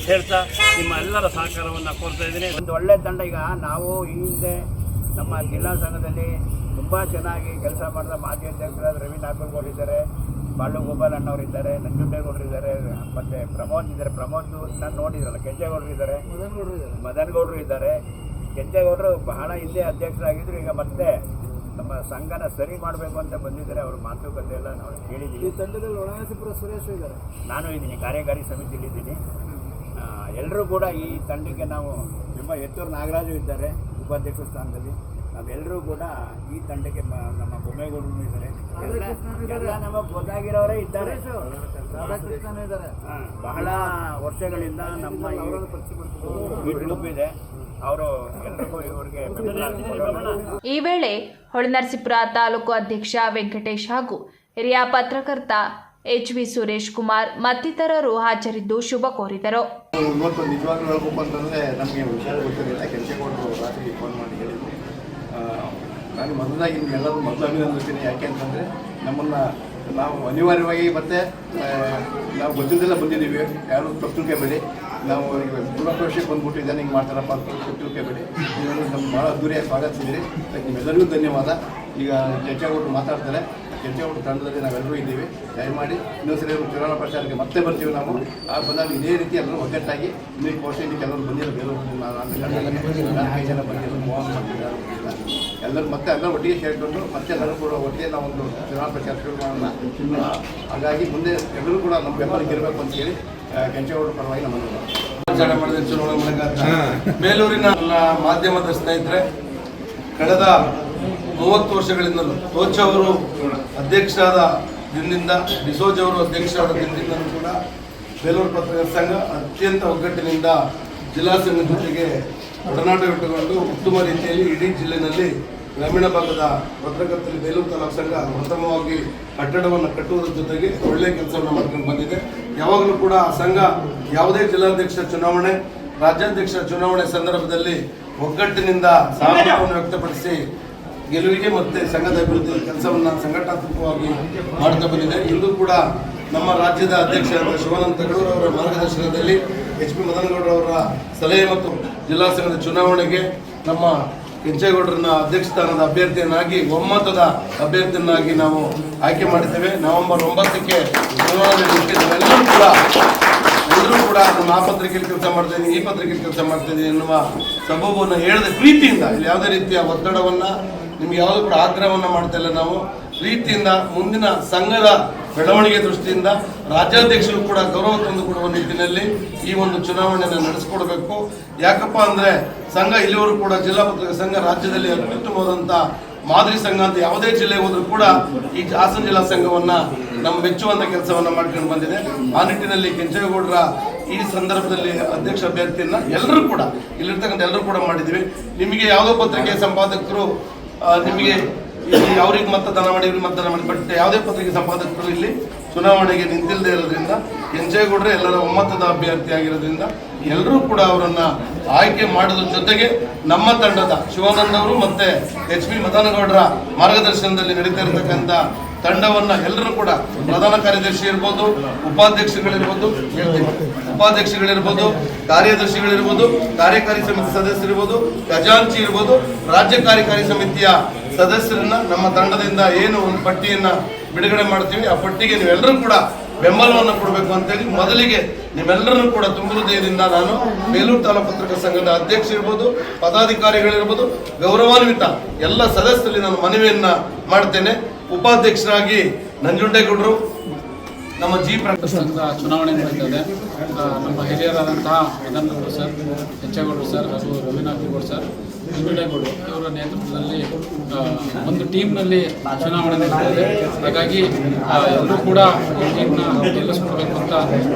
ಹೇಳ್ತಾ ನಿಮ್ಮ ಎಲ್ಲರ ಸಹಕಾರವನ್ನು ಕೋರ್ತಾ ಇದ್ದೀನಿ. ಒಂದು ಒಳ್ಳೆಯ ತಂಡ. ಈಗ ನಾವು ಈ ಹಿಂದೆ ನಮ್ಮ ಜಿಲ್ಲಾ ಸಂಘದಲ್ಲಿ ತುಂಬ ಚೆನ್ನಾಗಿ ಕೆಲಸ ಮಾಡಿದ ಮಾಜಿ ಅಧ್ಯಕ್ಷರಾದ ರವಿ ನಾಗಲ್ಗೌಡರು ಇದ್ದಾರೆ, ಬಾಳುಗೋಪಾಲ್ ಅಣ್ಣವರಿದ್ದಾರೆ, ನಂಜುಂಡೇಗೌಡರು ಇದ್ದಾರೆ, ಮತ್ತು ಪ್ರಮೋದ್ ಇದ್ದಾರೆ. ಪ್ರಮೋದ್ ನಾನು ನೋಡಿದ್ರಲ್ಲ, ಕೆಂಚೇಗೌಡರು ಇದ್ದಾರೆ, ಮದನ್ ಗೌಡರು ಇದ್ದಾರೆ. ಕೆಂಚೇಗೌಡರು ಬಹಳ ಹಿಂದೆ ಅಧ್ಯಕ್ಷರಾಗಿದ್ದರು. ಈಗ ಮತ್ತೆ ನಮ್ಮ ಸಂಘನ ಸರಿ ಮಾಡಬೇಕು ಅಂತ ಬಂದಿದ್ದಾರೆ. ಅವ್ರ ಮಾತುಕತೆ ಎಲ್ಲ ನಾವು ಕೇಳಿದ್ದೀವಿ. ಈ ತಂಡದಲ್ಲಿ ಹೊಳೆನರಸೀಪುರ ಸುರೇಶ್ ಇದ್ದಾರೆ, ನಾನು ಇದ್ದೀನಿ, ಕಾರ್ಯಕಾರಿ ಸಮಿತಿಯಲ್ಲಿದ್ದೀನಿ. ಎಲ್ಲರೂ ಕೂಡ ಈ ತಂಡಕ್ಕೆ ನಾವು ತುಂಬ ಎತ್ತೂರು ನಾಗರಾಜು ಇದ್ದಾರೆ ಉಪಾಧ್ಯಕ್ಷ ಸ್ಥಾನದಲ್ಲಿ. ನಾವೆಲ್ಲರೂ ಕೂಡ ಈ ತಂಡಕ್ಕೆ ನಮ್ಮ ಬೊಮ್ಮೇಗೌಡರು ಇದ್ದಾರೆ, ಎಲ್ಲ ನಮಗೆ ಗೊತ್ತಾಗಿರೋರೇ ಇದ್ದಾರೆ. ಬಹಳ ವರ್ಷಗಳಿಂದ ನಮ್ಮ ಈ ಗ್ರೂಪ್ ಇದೆ. ಅವರು ಎಲ್ಲರಿಗೂ ಇವರಿಗೆ ಈ ವೇಳೆ ಹೊಳೆನರಸೀಪುರ ತಾಲೂಕು ಅಧ್ಯಕ್ಷ ವೆಂಕಟೇಶ್ ಹಾಗೂ ಹಿರಿಯ ಪತ್ರಕರ್ತ HV ಸುರೇಶ್ ಕುಮಾರ್ ಮತ್ತಿತರರು ಹಾಜರಿದ್ದು ಶುಭ ಕೋರಿದರು. ಇವತ್ತು ನಿಜವಾಗ್ಲೂ ಹೇಳ್ಬೇಕು ಅಂತಂದರೆ ನಮಗೆ ವಿಷಯ ಗೊತ್ತಿರಲಿಲ್ಲ. ಕೆಂಚೇಗೌಡರು ರಾತ್ರಿ ಫೋನ್ ಮಾಡಿ ಹೇಳಿದ್ರು. ನಾನು ಮೊದಲಾಗಿ ನಿಮ್ಗೆಲ್ಲರೂ ಮೊದಲು ಅಭಿನಂದಿಸ್ತೀನಿ. ಯಾಕೆ ಅಂತಂದರೆ ನಾವು ಅನಿವಾರ್ಯವಾಗಿ ಮತ್ತೆ ನಾವು ಗೊತ್ತಿದ್ದೆಲ್ಲ ಬಂದಿದ್ದೀವಿ. ಯಾರು ತಪ್ಪು ತಿಳ್ಕೊಬೇಡಿ. ನಾವು ಈಗ ಪೂರ್ವಪರೀಕ್ಷೆಗೆ ಬಂದ್ಬಿಟ್ಟು ಇದನ್ನು ಹಿಂಗೆ ಮಾಡ್ತಾರಪ್ಪ ಅಂತ ತಪ್ಪು ತಿಳ್ಕೊಬೇಡಿ. ನೀವೆಲ್ಲರೂ ನಮ್ಮ ಭಾಳ ಅದ್ದೂರಿಯಾಗಿ ಸ್ವಾಗತಿಸಿದ್ದೀರಿ. ನಿಮ್ಮೆಲ್ಲರಿಗೂ ಧನ್ಯವಾದ. ಈಗ ಕೆಂಚೇಗೌಡರು ಮಾತಾಡ್ತಾರೆ. ಕೆಂಚೇಗೌಡರು ತಂಡದಲ್ಲಿ ನಾವೆಲ್ಲರೂ ಇದ್ದೀವಿ. ದಯಮಾಡಿ ಇನ್ನೊಂದ್ಸರಿ ಚುನಾವಣಾ ಪ್ರಚಾರಕ್ಕೆ ಮತ್ತೆ ಬರ್ತೀವಿ. ನಾವು ಬಂದಾಗ ಇದೇ ರೀತಿ ಎಲ್ಲರೂ ಒಗ್ಗಟ್ಟಾಗಿ ಇನ್ನೂ ಕೋರ್ಸಿಂದ ಕೆಲವರು ಬಂದಿಲ್ಲ, ಬೇರೆ 4 ಜನ ಬಂದಿಲ್ಲ, ಮೋಹನ್ ಬಂದಿದ್ದಾರೆ, ಎಲ್ಲರೂ ಮತ್ತೆ ಎಲ್ಲ ಒಟ್ಟಿಗೆ ಸೇರಿಕೊಂಡು ಮತ್ತೆ ಎಲ್ಲರೂ ಕೂಡ ಒಟ್ಟಿಗೆ ನಾವೊಂದು ಚುನಾವಣಾ ಪ್ರಚಾರ ಶುರು ಮಾಡೋಣ. ಹಾಗಾಗಿ ಮುಂದೆ ಎಲ್ಲರೂ ಕೂಡ ನಮ್ಮ ಬೆಂಬಲಕ್ಕೆ ಇರಬೇಕು ಅಂತ ಹೇಳಿ ಕೆಂಚೇಗೌಡರ ಪರವಾಗಿ ಆಚರಣೆ ಮಾಡಿದ ಚುನಾವಣೆ ಮೂಲಕ ಬೇಲೂರಿನ ಮಾಧ್ಯಮದ ಸ್ನೇಹಿತರೆ, ಕಳೆದ 30 ವರ್ಷಗಳಿಂದಲೂ ತೋಚ್ ಅವರು ಅಧ್ಯಕ್ಷರಾದ ದಿನದಿಂದ, ಡಿಸೋಜ್ ಅವರು ಅಧ್ಯಕ್ಷರಾದ ದಿನದಿಂದಲೂ ಕೂಡ ಬೇಲೂರು ಪತ್ರಕರ್ತರ ಸಂಘ ಅತ್ಯಂತ ಒಗ್ಗಟ್ಟಿನಿಂದ ಜಿಲ್ಲಾ ಸಂಘದ ಜೊತೆಗೆ ಒಡನಾಟವಿಟ್ಟುಕೊಂಡು ಉತ್ತಮ ರೀತಿಯಲ್ಲಿ ಇಡೀ ಜಿಲ್ಲೆಯಲ್ಲಿ ಗ್ರಾಮೀಣ ಭಾಗದ ಪತ್ರಕರ್ತರಲ್ಲಿ ಬೇಲೂರು ತಾಲೂಕು ಸಂಘ ಪ್ರಥಮವಾಗಿ ಕಟ್ಟಡವನ್ನು ಕಟ್ಟುವುದರ ಜೊತೆಗೆ ಒಳ್ಳೆಯ ಕೆಲಸವನ್ನು ಮಾಡ್ಕೊಂಡು ಬಂದಿದೆ. ಯಾವಾಗಲೂ ಕೂಡ ಆ ಸಂಘ ಯಾವುದೇ ಜಿಲ್ಲಾಧ್ಯಕ್ಷರ ಚುನಾವಣೆ, ರಾಜ್ಯಾಧ್ಯಕ್ಷರ ಚುನಾವಣೆ ಸಂದರ್ಭದಲ್ಲಿ ಒಗ್ಗಟ್ಟಿನಿಂದ ಸಹಕಾರವನ್ನು ವ್ಯಕ್ತಪಡಿಸಿ ಗೆಲುವಿಗೆ ಮತ್ತು ಸಂಘದ ಅಭಿವೃದ್ಧಿ ಕೆಲಸವನ್ನು ಸಂಘಟನಾತ್ಮಕವಾಗಿ ಮಾಡ್ತಾ ಬಂದಿದೆ. ಇಂದು ಕೂಡ ನಮ್ಮ ರಾಜ್ಯದ ಅಧ್ಯಕ್ಷರಾದ ಶಿವಾನಂದ ತಗಡೂರು ಅವರ ಮಾರ್ಗದರ್ಶನದಲ್ಲಿ HP ಮದನಗೌಡರವರ ಸಲಹೆ ಮತ್ತು ಜಿಲ್ಲಾ ಸಂಘದ ಚುನಾವಣೆಗೆ ನಮ್ಮ ಕೆಂಚೇಗೌಡರನ್ನ ಅಧ್ಯಕ್ಷ ಸ್ಥಾನದ ಅಭ್ಯರ್ಥಿಯನ್ನಾಗಿ, ಒಮ್ಮತದ ಅಭ್ಯರ್ಥಿಯನ್ನಾಗಿ ನಾವು ಆಯ್ಕೆ ಮಾಡಿದ್ದೇವೆ. ನವೆಂಬರ್ 9ಕ್ಕೆ ಚುನಾವಣೆ ನಡೆಯುತ್ತಿದ್ದೇವೆ. ಎಲ್ಲರೂ ಕೂಡ ನಾನು ಆ ಪತ್ರಿಕೆಯಲ್ಲಿ ಕೆಲಸ ಮಾಡ್ತಾಯಿದ್ದೀನಿ, ಈ ಪತ್ರಿಕೆಯಲ್ಲಿ ಕೆಲಸ ಮಾಡ್ತಾಯಿದ್ದೀನಿ ಎನ್ನುವ ಸಬೂಬನ್ನು ಹೇಳಿದ ಪ್ರೀತಿಯಿಂದ, ಇಲ್ಲಿ ಯಾವುದೇ ರೀತಿಯ ಒತ್ತಡವನ್ನು, ನಿಮ್ಗೆ ಯಾವುದೂ ಕೂಡ ಆಗ್ರಹವನ್ನು ಮಾಡ್ತಾ ಇಲ್ಲ. ನಾವು ಪ್ರೀತಿಯಿಂದ ಮುಂದಿನ ಸಂಘದ ಬೆಳವಣಿಗೆ ದೃಷ್ಟಿಯಿಂದ ರಾಜ್ಯಾಧ್ಯಕ್ಷರು ಕೂಡ ಗೌರವ ತಂದುಕೊಡುವ ನಿಟ್ಟಿನಲ್ಲಿ ಈ ಒಂದು ಚುನಾವಣೆಯನ್ನು ನಡೆಸಿಕೊಡ್ಬೇಕು. ಯಾಕಪ್ಪ ಅಂದರೆ ಸಂಘ ಇಲ್ಲಿವರೆಗೂ ಕೂಡ ಜಿಲ್ಲಾ ಪತ್ರಿಕಾ ಸಂಘ ರಾಜ್ಯದಲ್ಲಿ ಅತ್ಯುತ್ತಮವಾದಂಥ ಮಾದರಿ ಸಂಘ ಅಂತ ಯಾವುದೇ ಜಿಲ್ಲೆಗೆ ಹೋದರೂ ಕೂಡ ಈ ಹಾಸನ ಜಿಲ್ಲಾ ಸಂಘವನ್ನು ನಮ್ಮ ಮೆಚ್ಚುವಂಥ ಕೆಲಸವನ್ನು ಮಾಡ್ಕೊಂಡು ಬಂದಿದೆ. ಆ ನಿಟ್ಟಿನಲ್ಲಿ ಕೆಂಚೇಗೌಡರ ಈ ಸಂದರ್ಭದಲ್ಲಿ ಅಧ್ಯಕ್ಷ ಅಭ್ಯರ್ಥಿಯನ್ನು ಎಲ್ಲರೂ ಕೂಡ ಇಲ್ಲಿರ್ತಕ್ಕಂಥ ಎಲ್ಲರೂ ಕೂಡ ಮಾಡಿದ್ದೀವಿ. ನಿಮಗೆ ಯಾವುದೋ ಪತ್ರಿಕೆ ಸಂಪಾದಕರು ನಿಮಗೆ ಇಲ್ಲಿ ಅವ್ರಿಗೆ ಮತದಾನ ಮಾಡಿ, ಇವ್ರಿಗೆ ಮತದಾನ ಮಾಡಿ, ಬಟ್ ಯಾವುದೇ ಪತ್ರಿಕೆ ಸಂಪಾದಕರು ಇಲ್ಲಿ ಚುನಾವಣೆಗೆ ನಿಂತಿಲ್ಲದೆ ಇರೋದ್ರಿಂದ ಕೆಂಚೇಗೌಡರೆ ಎಲ್ಲರ ಒಮ್ಮತದ ಅಭ್ಯರ್ಥಿ ಆಗಿರೋದ್ರಿಂದ ಎಲ್ಲರೂ ಕೂಡ ಅವರನ್ನು ಆಯ್ಕೆ ಮಾಡೋದ್ರ ಜೊತೆಗೆ ನಮ್ಮ ತಂಡದ ಶಿವಾನಂದ ಅವರು ಮತ್ತು HP ಮದನಗೌಡರ ಮಾರ್ಗದರ್ಶನದಲ್ಲಿ ನಡೀತಾ ಇರತಕ್ಕಂಥ ತಂಡವನ್ನು ಎಲ್ಲರೂ ಕೂಡ ಪ್ರಧಾನ ಕಾರ್ಯದರ್ಶಿ ಇರ್ಬೋದು, ಉಪಾಧ್ಯಕ್ಷಗಳಿರ್ಬೋದು, ಕಾರ್ಯದರ್ಶಿಗಳಿರ್ಬೋದು, ಕಾರ್ಯಕಾರಿ ಸಮಿತಿ ಸದಸ್ಯರಿರ್ಬೋದು, ಖಜಾಂಚಿ ಇರ್ಬೋದು, ರಾಜ್ಯ ಕಾರ್ಯಕಾರಿ ಸಮಿತಿಯ ಸದಸ್ಯರನ್ನ ನಮ್ಮ ತಂಡದಿಂದ ಏನು ಒಂದು ಪಟ್ಟಿಯನ್ನು ಬಿಡುಗಡೆ ಮಾಡ್ತೀವಿ, ಆ ಪಟ್ಟಿಗೆ ನೀವೆಲ್ಲರೂ ಕೂಡ ಬೆಂಬಲವನ್ನು ಕೊಡಬೇಕು ಅಂತೇಳಿ ಮೊದಲಿಗೆ ನಿಮ್ಮೆಲ್ಲರನ್ನು ಕೂಡ ತುಂಬ ಹೃದಯದಿಂದ ನಾನು ಬೇಲೂರು ತಾಲೂಕು ಪತ್ರಕರ್ತರ ಸಂಘದ ಅಧ್ಯಕ್ಷ ಇರ್ಬೋದು, ಪದಾಧಿಕಾರಿಗಳಿರ್ಬೋದು, ಗೌರವಾನ್ವಿತ ಎಲ್ಲ ಸದಸ್ಯರಲ್ಲಿ ನಾನು ಮನವಿಯನ್ನು ಮಾಡ್ತೇನೆ. ಉಪಾಧ್ಯಕ್ಷರಾಗಿ ನಂಜುಂಡೇಗೌಡರು, ನಮ್ಮ ಸಂಘದ ಚುನಾವಣೆ ನಡೀತದೆ. ನಮ್ಮ ಹಿರಿಯರಾದಂತಹ ಮದನಗೌಡರು ಸರ್, ಕೆಂಚೇಗೌಡರು ಸರ್ ಹಾಗೂ ರವಿನಾಥಗೌಡ ಸರ್, ನಂಜುಂಡೇಗೌಡರು ಇವರ ನೇತೃತ್ವದಲ್ಲಿ ಒಂದು ಟೀಮ್ನಲ್ಲಿ ಚುನಾವಣೆ ನಡೀತದೆ. ಹಾಗಾಗಿ ಎಲ್ಲರೂ ಕೂಡ ಈ ಟೀಮ್ನ ಗೆಲ್ಲಿಸ್ಕೊಡ್ಬೇಕು ಅಂತ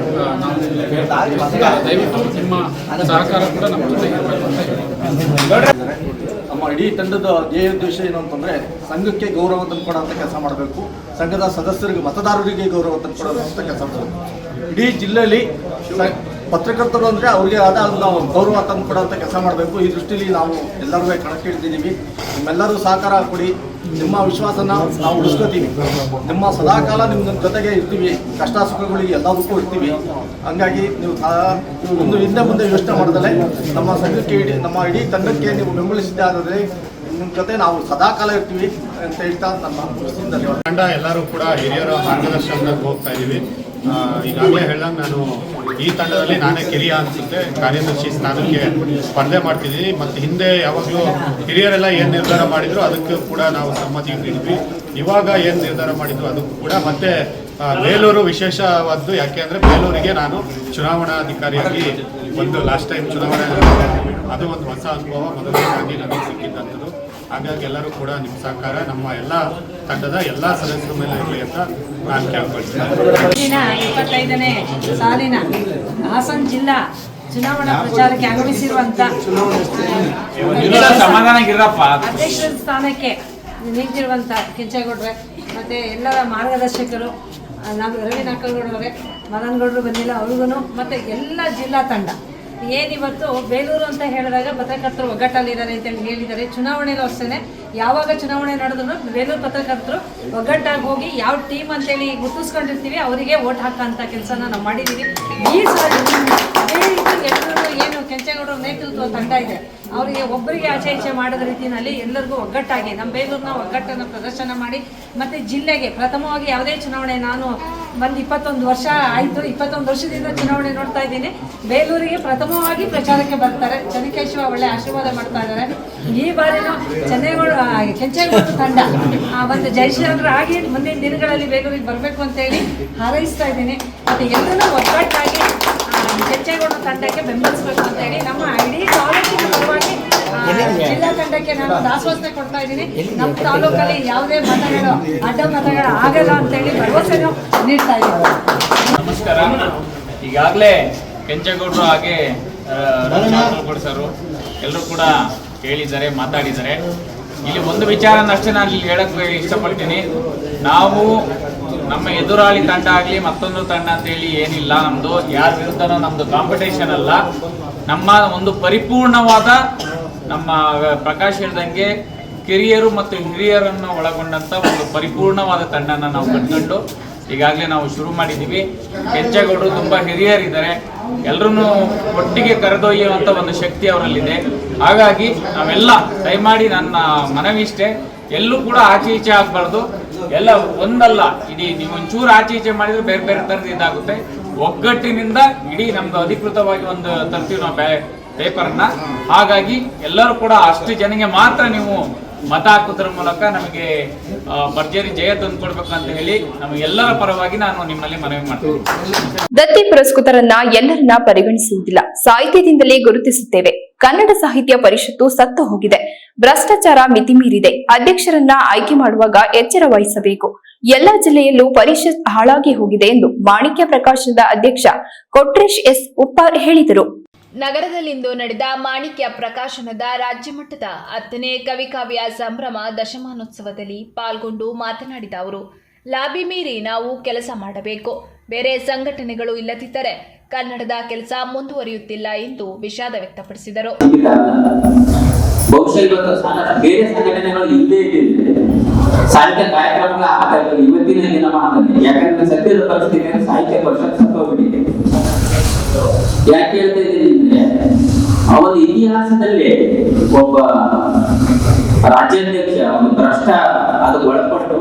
ನಾವು ದಯವಿಟ್ಟು ನಿಮ್ಮ ಸಹಕಾರ ಕೂಡ ನಮ್ಮ ಜೊತೆ ಇರಬೇಕು ಅಂತ ಹೇಳಿ. ನಮ್ಮ ಇಡೀ ತಂಡದ ಧ್ಯೇಯೋದ್ದೇಶ ಏನು ಅಂತಂದರೆ ಸಂಘಕ್ಕೆ ಗೌರವ ತಂದುಕೊಡೋಂಥ ಕೆಲಸ ಮಾಡಬೇಕು, ಸಂಘದ ಸದಸ್ಯರಿಗೆ ಮತದಾರರಿಗೆ ಗೌರವ ತಂದುಕೊಡೋಂಥ ಕೆಲಸ ಮಾಡಬೇಕು. ಇಡೀ ಜಿಲ್ಲೆಯಲ್ಲಿ ಪತ್ರಕರ್ತರು ಅಂದರೆ ಅವ್ರಿಗೆ ಆದ ನಾವು ಗೌರವ ತಂದುಕೊಡೋಂಥ ಕೆಲಸ ಮಾಡಬೇಕು. ಈ ದೃಷ್ಟಿಯಲ್ಲಿ ನಾವು ಎಲ್ಲರೂ ಕಣಕ್ಕಿಳಿದಿದ್ದೀವಿ. ನಿಮ್ಮೆಲ್ಲರೂ ಸಹಕಾರ ಕೊಡಿ. ನಿಮ್ಮ ವಿಶ್ವಾಸನ ನಾವು ಉಳಿಸ್ಕೋತೀವಿ. ನಿಮ್ಮ ಸದಾಕಾಲ ನಿಮ್ಮ ಜೊತೆಗೆ ಇರ್ತೀವಿ. ಕಷ್ಟ ಸುಖಗಳಿಗೆ ಎಲ್ಲದಕ್ಕೂ ಇರ್ತೀವಿ. ಹಂಗಾಗಿ ನೀವು ಒಂದು ಹಿಂದೆ ಮುಂದೆ ಯೋಚನೆ ಮಾಡಿದ್ರೆ ನಮ್ಮ ಸಂಘಕ್ಕೆ ನಮ್ಮ ಇಡೀ ತಂಡಕ್ಕೆ ನೀವು ಬೆಂಬಲಿಸಿದ್ದಾದರೆ ನಿಮ್ಮ ಜೊತೆ ನಾವು ಸದಾಕಾಲ ಇರ್ತೀವಿ ಅಂತ ಹೇಳ್ತಾ ನಮ್ಮ ತಂಡ ಎಲ್ಲರೂ ಕೂಡ ಹಿರಿಯರ ಮಾರ್ಗದರ್ಶನದಲ್ಲಿ ಹೋಗ್ತಾ ಇದ್ದೀವಿ. ಈಗಾಗಲೇ ಹೇಳ್ದಂಗೆ ನಾನು ಈ ತಂಡದಲ್ಲಿ ನಾನೇ ಕಿರಿಯ ಅನಿಸುತ್ತೆ, ಕಾರ್ಯದರ್ಶಿ ಸ್ಥಾನಕ್ಕೆ ಸ್ಪರ್ಧೆ ಮಾಡ್ತಿದ್ದೀನಿ. ಮತ್ತು ಹಿಂದೆ ಯಾವಾಗಲೂ ಹಿರಿಯರೆಲ್ಲ ಏನು ನಿರ್ಧಾರ ಮಾಡಿದ್ರು ಅದಕ್ಕೂ ಕೂಡ ನಾವು ಸಮ್ಮತಿ ನೀಡಿದ್ವಿ. ಇವಾಗ ಏನು ನಿರ್ಧಾರ ಮಾಡಿದ್ರು ಅದಕ್ಕೂ ಕೂಡ ಮತ್ತೆ ಬೇಲೂರು ವಿಶೇಷವಾದ್ದು. ಯಾಕೆ ಅಂದರೆ ಬೇಲೂರಿಗೆ ನಾನು ಚುನಾವಣಾಧಿಕಾರಿಯಾಗಿ ಒಂದು ಲಾಸ್ಟ್ ಟೈಮ್ ಚುನಾವಣೆ ಅದು ಒಂದು ಹೊಸ ಅನುಭವ ಮೊದಲನೇದಾಗಿ ನನಗೆ ಸಿಕ್ಕಿದ್ದಂಥದ್ದು. ಹಾಗಾಗಿ ಎಲ್ಲರೂ ಕೂಡ ನಿಮ್ಮ ಸಹಕಾರ ನಮ್ಮ ಎಲ್ಲ ತಂಡದ ಎಲ್ಲ ಸದಸ್ಯರ ಮೇಲೆ ಇರಲಿ ಅಂತ ನಾನು ಕೇಳ್ಕೊಳ್ತೀನಿ. 25ನೇ ಸಾಲಿನ ಹಾಸನ ಜಿಲ್ಲಾ ಚುನಾವಣಾ ಪ್ರಚಾರಕ್ಕೆ ಆಗಮಿಸಿರುವಂತ ಅಧ್ಯಕ್ಷರ ಸ್ಥಾನಕ್ಕೆ ನಿಂತಿರುವಂತ ಕೆಂಚೇಗೌಡ್ರೆ ಮತ್ತೆ ಎಲ್ಲರ ಮಾರ್ಗದರ್ಶಕರು ನಾವು ರವಿ ನಾಕಲ್ಗೌಡರವರೇ, ಮದನ್ ಗೌಡರು ಬಂದಿಲ್ಲ ಅವ್ರಿಗೂ, ಮತ್ತು ಎಲ್ಲ ಜಿಲ್ಲಾ ತಂಡ ಏನಿವತ್ತು ಬೇಲೂರು ಅಂತ ಹೇಳಿದಾಗ ಪತ್ರಕರ್ತರು ಒಗ್ಗಟ್ಟಲ್ಲಿದ್ದಾರೆ ಅಂತೇಳಿ ಹೇಳಿದ್ದಾರೆ. ಚುನಾವಣೆಯಲ್ಲೂ ಅಷ್ಟೇ, ಯಾವಾಗ ಚುನಾವಣೆ ನಡೆದ್ರು ಬೇಲೂರು ಪತ್ರಕರ್ತರು ಒಗ್ಗಟ್ಟಾಗಿ ಹೋಗಿ ಯಾವ ಟೀಮ್ ಅಂತೇಳಿ ಗುರ್ತಿಸ್ಕೊಂಡಿರ್ತೀವಿ ಅವರಿಗೆ ವೋಟ್ ಹಾಕೋಂಥ ಕೆಲಸನ ನಾವು ಮಾಡಿದ್ದೀವಿ. ಈ ಸಲ ಅದೇ ರೀತಿ ಎಲ್ಲರೂ ಏನು ಕೆಂಚೇಗೌಡರ ನೇತೃತ್ವ ತಂಡ ಇದೆ ಅವರಿಗೆ ಒಬ್ಬರಿಗೆ ಆಚೆ ಈಚೆ ಮಾಡಿದ ರೀತಿಯಲ್ಲಿ ಎಲ್ಲರಿಗೂ ಒಗ್ಗಟ್ಟಾಗಿ ನಮ್ಮ ಬೇಲೂರಿನ ಒಗ್ಗಟ್ಟನ್ನು ಪ್ರದರ್ಶನ ಮಾಡಿ, ಮತ್ತು ಜಿಲ್ಲೆಗೆ ಪ್ರಥಮವಾಗಿ ಯಾವುದೇ ಚುನಾವಣೆ ನಾನು ಬಂದು 21 ವರ್ಷ ಆಯಿತು, 21 ವರ್ಷದಿಂದ ಚುನಾವಣೆ ನೋಡ್ತಾ ಇದ್ದೀನಿ. ಬೇಲೂರಿಗೆ ಪ್ರಥಮವಾಗಿ ಪ್ರಚಾರಕ್ಕೆ ಬರ್ತಾರೆ. ಚೆನ್ನಕೇಶವ ಒಳ್ಳೆ ಆಶೀರ್ವಾದ ಮಾಡ್ತಾ ಇದ್ದಾರೆ. ಈ ಬಾರಿನೂ ಕೆಂಚೇಗೌಡರ ತಂಡ ಒಂದು ಜಯಶೀಲರಾಗಿ ಮುಂದಿನ ದಿನಗಳಲ್ಲಿ ಬೇಲೂರಿಗೆ ಬರಬೇಕು ಅಂತೇಳಿ ಹಾರೈಸ್ತಾ ಇದ್ದೀನಿ. ಮತ್ತು ಎಲ್ಲರೂ ಒಗ್ಗಟ್ಟಾಗಿ ಕೆಂಚೇಗೌಡರ ತಂಡಕ್ಕೆ ಬೆಂಬಲಿಸಬೇಕು ಅಂತೇಳಿ ನಮ್ಮ ಇಡೀ ತಾಲೂಕಿನ ಪರವಾಗಿ ಜಿಲ್ಲಾ ತಂಡಕ್ಕೆ ನಾನು ದಾಸೋಸ್ತೆ ಕೊಡ್ತಾ ಇದ್ದೀನಿ. ನಮ್ಮ ತಾಲೂಕಲ್ಲಿ ಯಾವುದೇ ಮತಗಳು ಅಡ್ಡ ಮತಗಳು ಆಗಲ್ಲ ಅಂತೇಳಿ ಭರವಸೆನೂ ನೀಡ್ತಾ ಇದ್ದೀನಿ. ನಮಸ್ಕಾರ. ಈಗಾಗಲೇ ಕೆಂಚೇಗೌಡರು ಹಾಗೆ ರವಿನಾಥ್ ಸರ್ ಎಲ್ಲರೂ ಕೂಡ ಹೇಳಿದ್ದಾರೆ, ಮಾತಾಡಿದ್ದಾರೆ. ಇಲ್ಲಿ ಒಂದು ವಿಚಾರನಷ್ಟೇ ನಾನು ಇಲ್ಲಿ ಹೇಳಕ್ಕೆ ಇಷ್ಟಪಡ್ತೀನಿ. ನಾವು ನಮ್ಮ ಎದುರಾಳಿ ತಂಡ ಆಗಲಿ ಮತ್ತೊಂದು ತಂಡ ಅಂತೇಳಿ ಏನಿಲ್ಲ, ನಮ್ಮದು ಯಾರ ವಿರುದ್ಧನೂ ನಮ್ಮದು ಕಾಂಪಿಟೇಷನ್ ಅಲ್ಲ. ನಮ್ಮ ಒಂದು ಪರಿಪೂರ್ಣವಾದ ನಮ್ಮ ಪ್ರಕಾಶ್ ಹೇಳ್ದಂಗೆ ಕಿರಿಯರು ಮತ್ತು ಹಿರಿಯರನ್ನು ಒಳಗೊಂಡಂಥ ಒಂದು ಪರಿಪೂರ್ಣವಾದ ತಂಡನ ನಾವು ಕಟ್ಕೊಂಡು ಈಗಾಗಲೇ ನಾವು ಶುರು ಮಾಡಿದ್ದೀವಿ. ಕೆಂಚೇಗೌಡರು ತುಂಬ ಹಿರಿಯರಿದ್ದಾರೆ, ಎಲ್ಲರೂ ಒಟ್ಟಿಗೆ ಕರೆದೊಯ್ಯುವಂಥ ಒಂದು ಶಕ್ತಿ ಅವರಲ್ಲಿದೆ. ಹಾಗಾಗಿ ನಾವೆಲ್ಲ ದಯಮಾಡಿ ನನ್ನ ಮನವಿ ಇಷ್ಟೇ, ಎಲ್ಲೂ ಕೂಡ ಆಚೆ ಈಚೆ ಆಗಬಾರ್ದು. ಎಲ್ಲ ಒಂದಲ್ಲ, ಇಡೀ ನೀವು ಒಂಚೂರು ಆಚೆ ಈಚೆ ಮಾಡಿದ್ರೆ ಬೇರೆ ಬೇರೆ ಥರದ್ದು ಇದಾಗುತ್ತೆ. ಒಗ್ಗಟ್ಟಿನಿಂದ ಇಡೀ ನಮ್ದು ಅಧಿಕೃತವಾಗಿ ಒಂದು ತರ್ತೀವಿ ನಾವು ಪೇಪರ್ನ. ಹಾಗಾಗಿ ಎಲ್ಲರೂ ಕೂಡ ಅಷ್ಟು ಜನಗೆ ಮಾತ್ರ ನೀವು ಮತ ಹಾಕೋದ್ರ ಮೂಲಕ ನಮಗೆ ಭರ್ಜರಿ ಜಯ ತಂದುಕೊಡ್ಬೇಕು ಅಂತ ಹೇಳಿ ನಮಗೆಲ್ಲರ ಪರವಾಗಿ ನಾನು ನಿಮ್ಮಲ್ಲಿ ಮನವಿ ಮಾಡ್ತೀನಿ. ದತ್ತಿ ಪುರಸ್ಕೃತರನ್ನ ಎಲ್ಲರನ್ನ ಪರಿಗಣಿಸುವುದಿಲ್ಲ, ಸಾಹಿತ್ಯದಿಂದಲೇ ಗುರುತಿಸುತ್ತೇವೆ. ಕನ್ನಡ ಸಾಹಿತ್ಯ ಪರಿಷತ್ತು ಸತ್ತು ಹೋಗಿದೆ, ಭ್ರಷ್ಟಾಚಾರ ಮಿತಿಮೀರಿದೆ. ಅಧ್ಯಕ್ಷರನ್ನ ಆಯ್ಕೆ ಮಾಡುವಾಗ ಎಚ್ಚರ ವಹಿಸಬೇಕು. ಎಲ್ಲಾ ಜಿಲ್ಲೆಯಲ್ಲೂ ಪರಿಷತ್ ಹಾಳಾಗಿ ಹೋಗಿದೆ ಎಂದು ಮಾಣಿಕ್ಯ ಪ್ರಕಾಶನದ ಅಧ್ಯಕ್ಷ ಕೊಟ್ರೇಶ್ ಎಸ್ ಉಪ್ಪಾರ್ ಹೇಳಿದರು. ನಗರದಲ್ಲಿಂದು ನಡೆದ ಮಾಣಿಕ್ಯ ಪ್ರಕಾಶನದ ರಾಜ್ಯ ಮಟ್ಟದ 10ನೇ ಕವಿಕಾವ್ಯ ಸಂಭ್ರಮ ದಶಮಾನೋತ್ಸವದಲ್ಲಿ ಪಾಲ್ಗೊಂಡು ಮಾತನಾಡಿದ ಅವರು, ಲಾಬಿ ಮೀರಿ ನಾವು ಕೆಲಸ ಮಾಡಬೇಕು. ಬೇರೆ ಸಂಘಟನೆಗಳು ಇಲ್ಲದಿದ್ದರೆ ಕನ್ನಡದ ಕೆಲಸ ಮುಂದುವರಿಯುತ್ತಿಲ್ಲ ಎಂದು ವಿಷಾದ ವ್ಯಕ್ತಪಡಿಸಿದರು. ಬಹುಶಃ ಇವತ್ತು ಬೇರೆ ಸಂಘಟನೆಗಳು ಇಲ್ಲದೇ ಇದ್ದಿದ್ರೆ ಸಾಹಿತ್ಯ ಕಾರ್ಯಕ್ರಮಗಳ ಆಗ್ತಾ ಇರಲಿಲ್ಲ ಇವತ್ತಿನ ದಿನ ಮಾತಲ್ಲಿ. ಯಾಕಂದ್ರೆ ಸದ್ಯದ ಪರಿಸ್ಥಿತಿಯಲ್ಲಿ ಸಾಹಿತ್ಯ ಪರಿಷತ್ ಸತ್ತೋಗ್ಬಿಟ್ಟಿದೆ. ಯಾಕೆ ಹೇಳ್ತಾ ಇದ್ದೀನಿ ಅಂದ್ರೆ, ಅವರ ಇತಿಹಾಸದಲ್ಲೇ ಒಬ್ಬ ರಾಜ್ಯಾಧ್ಯಕ್ಷ ಒಂದು ಭ್ರಷ್ಟ ಅದಕ್ಕೆ ಒಳಪಟ್ಟು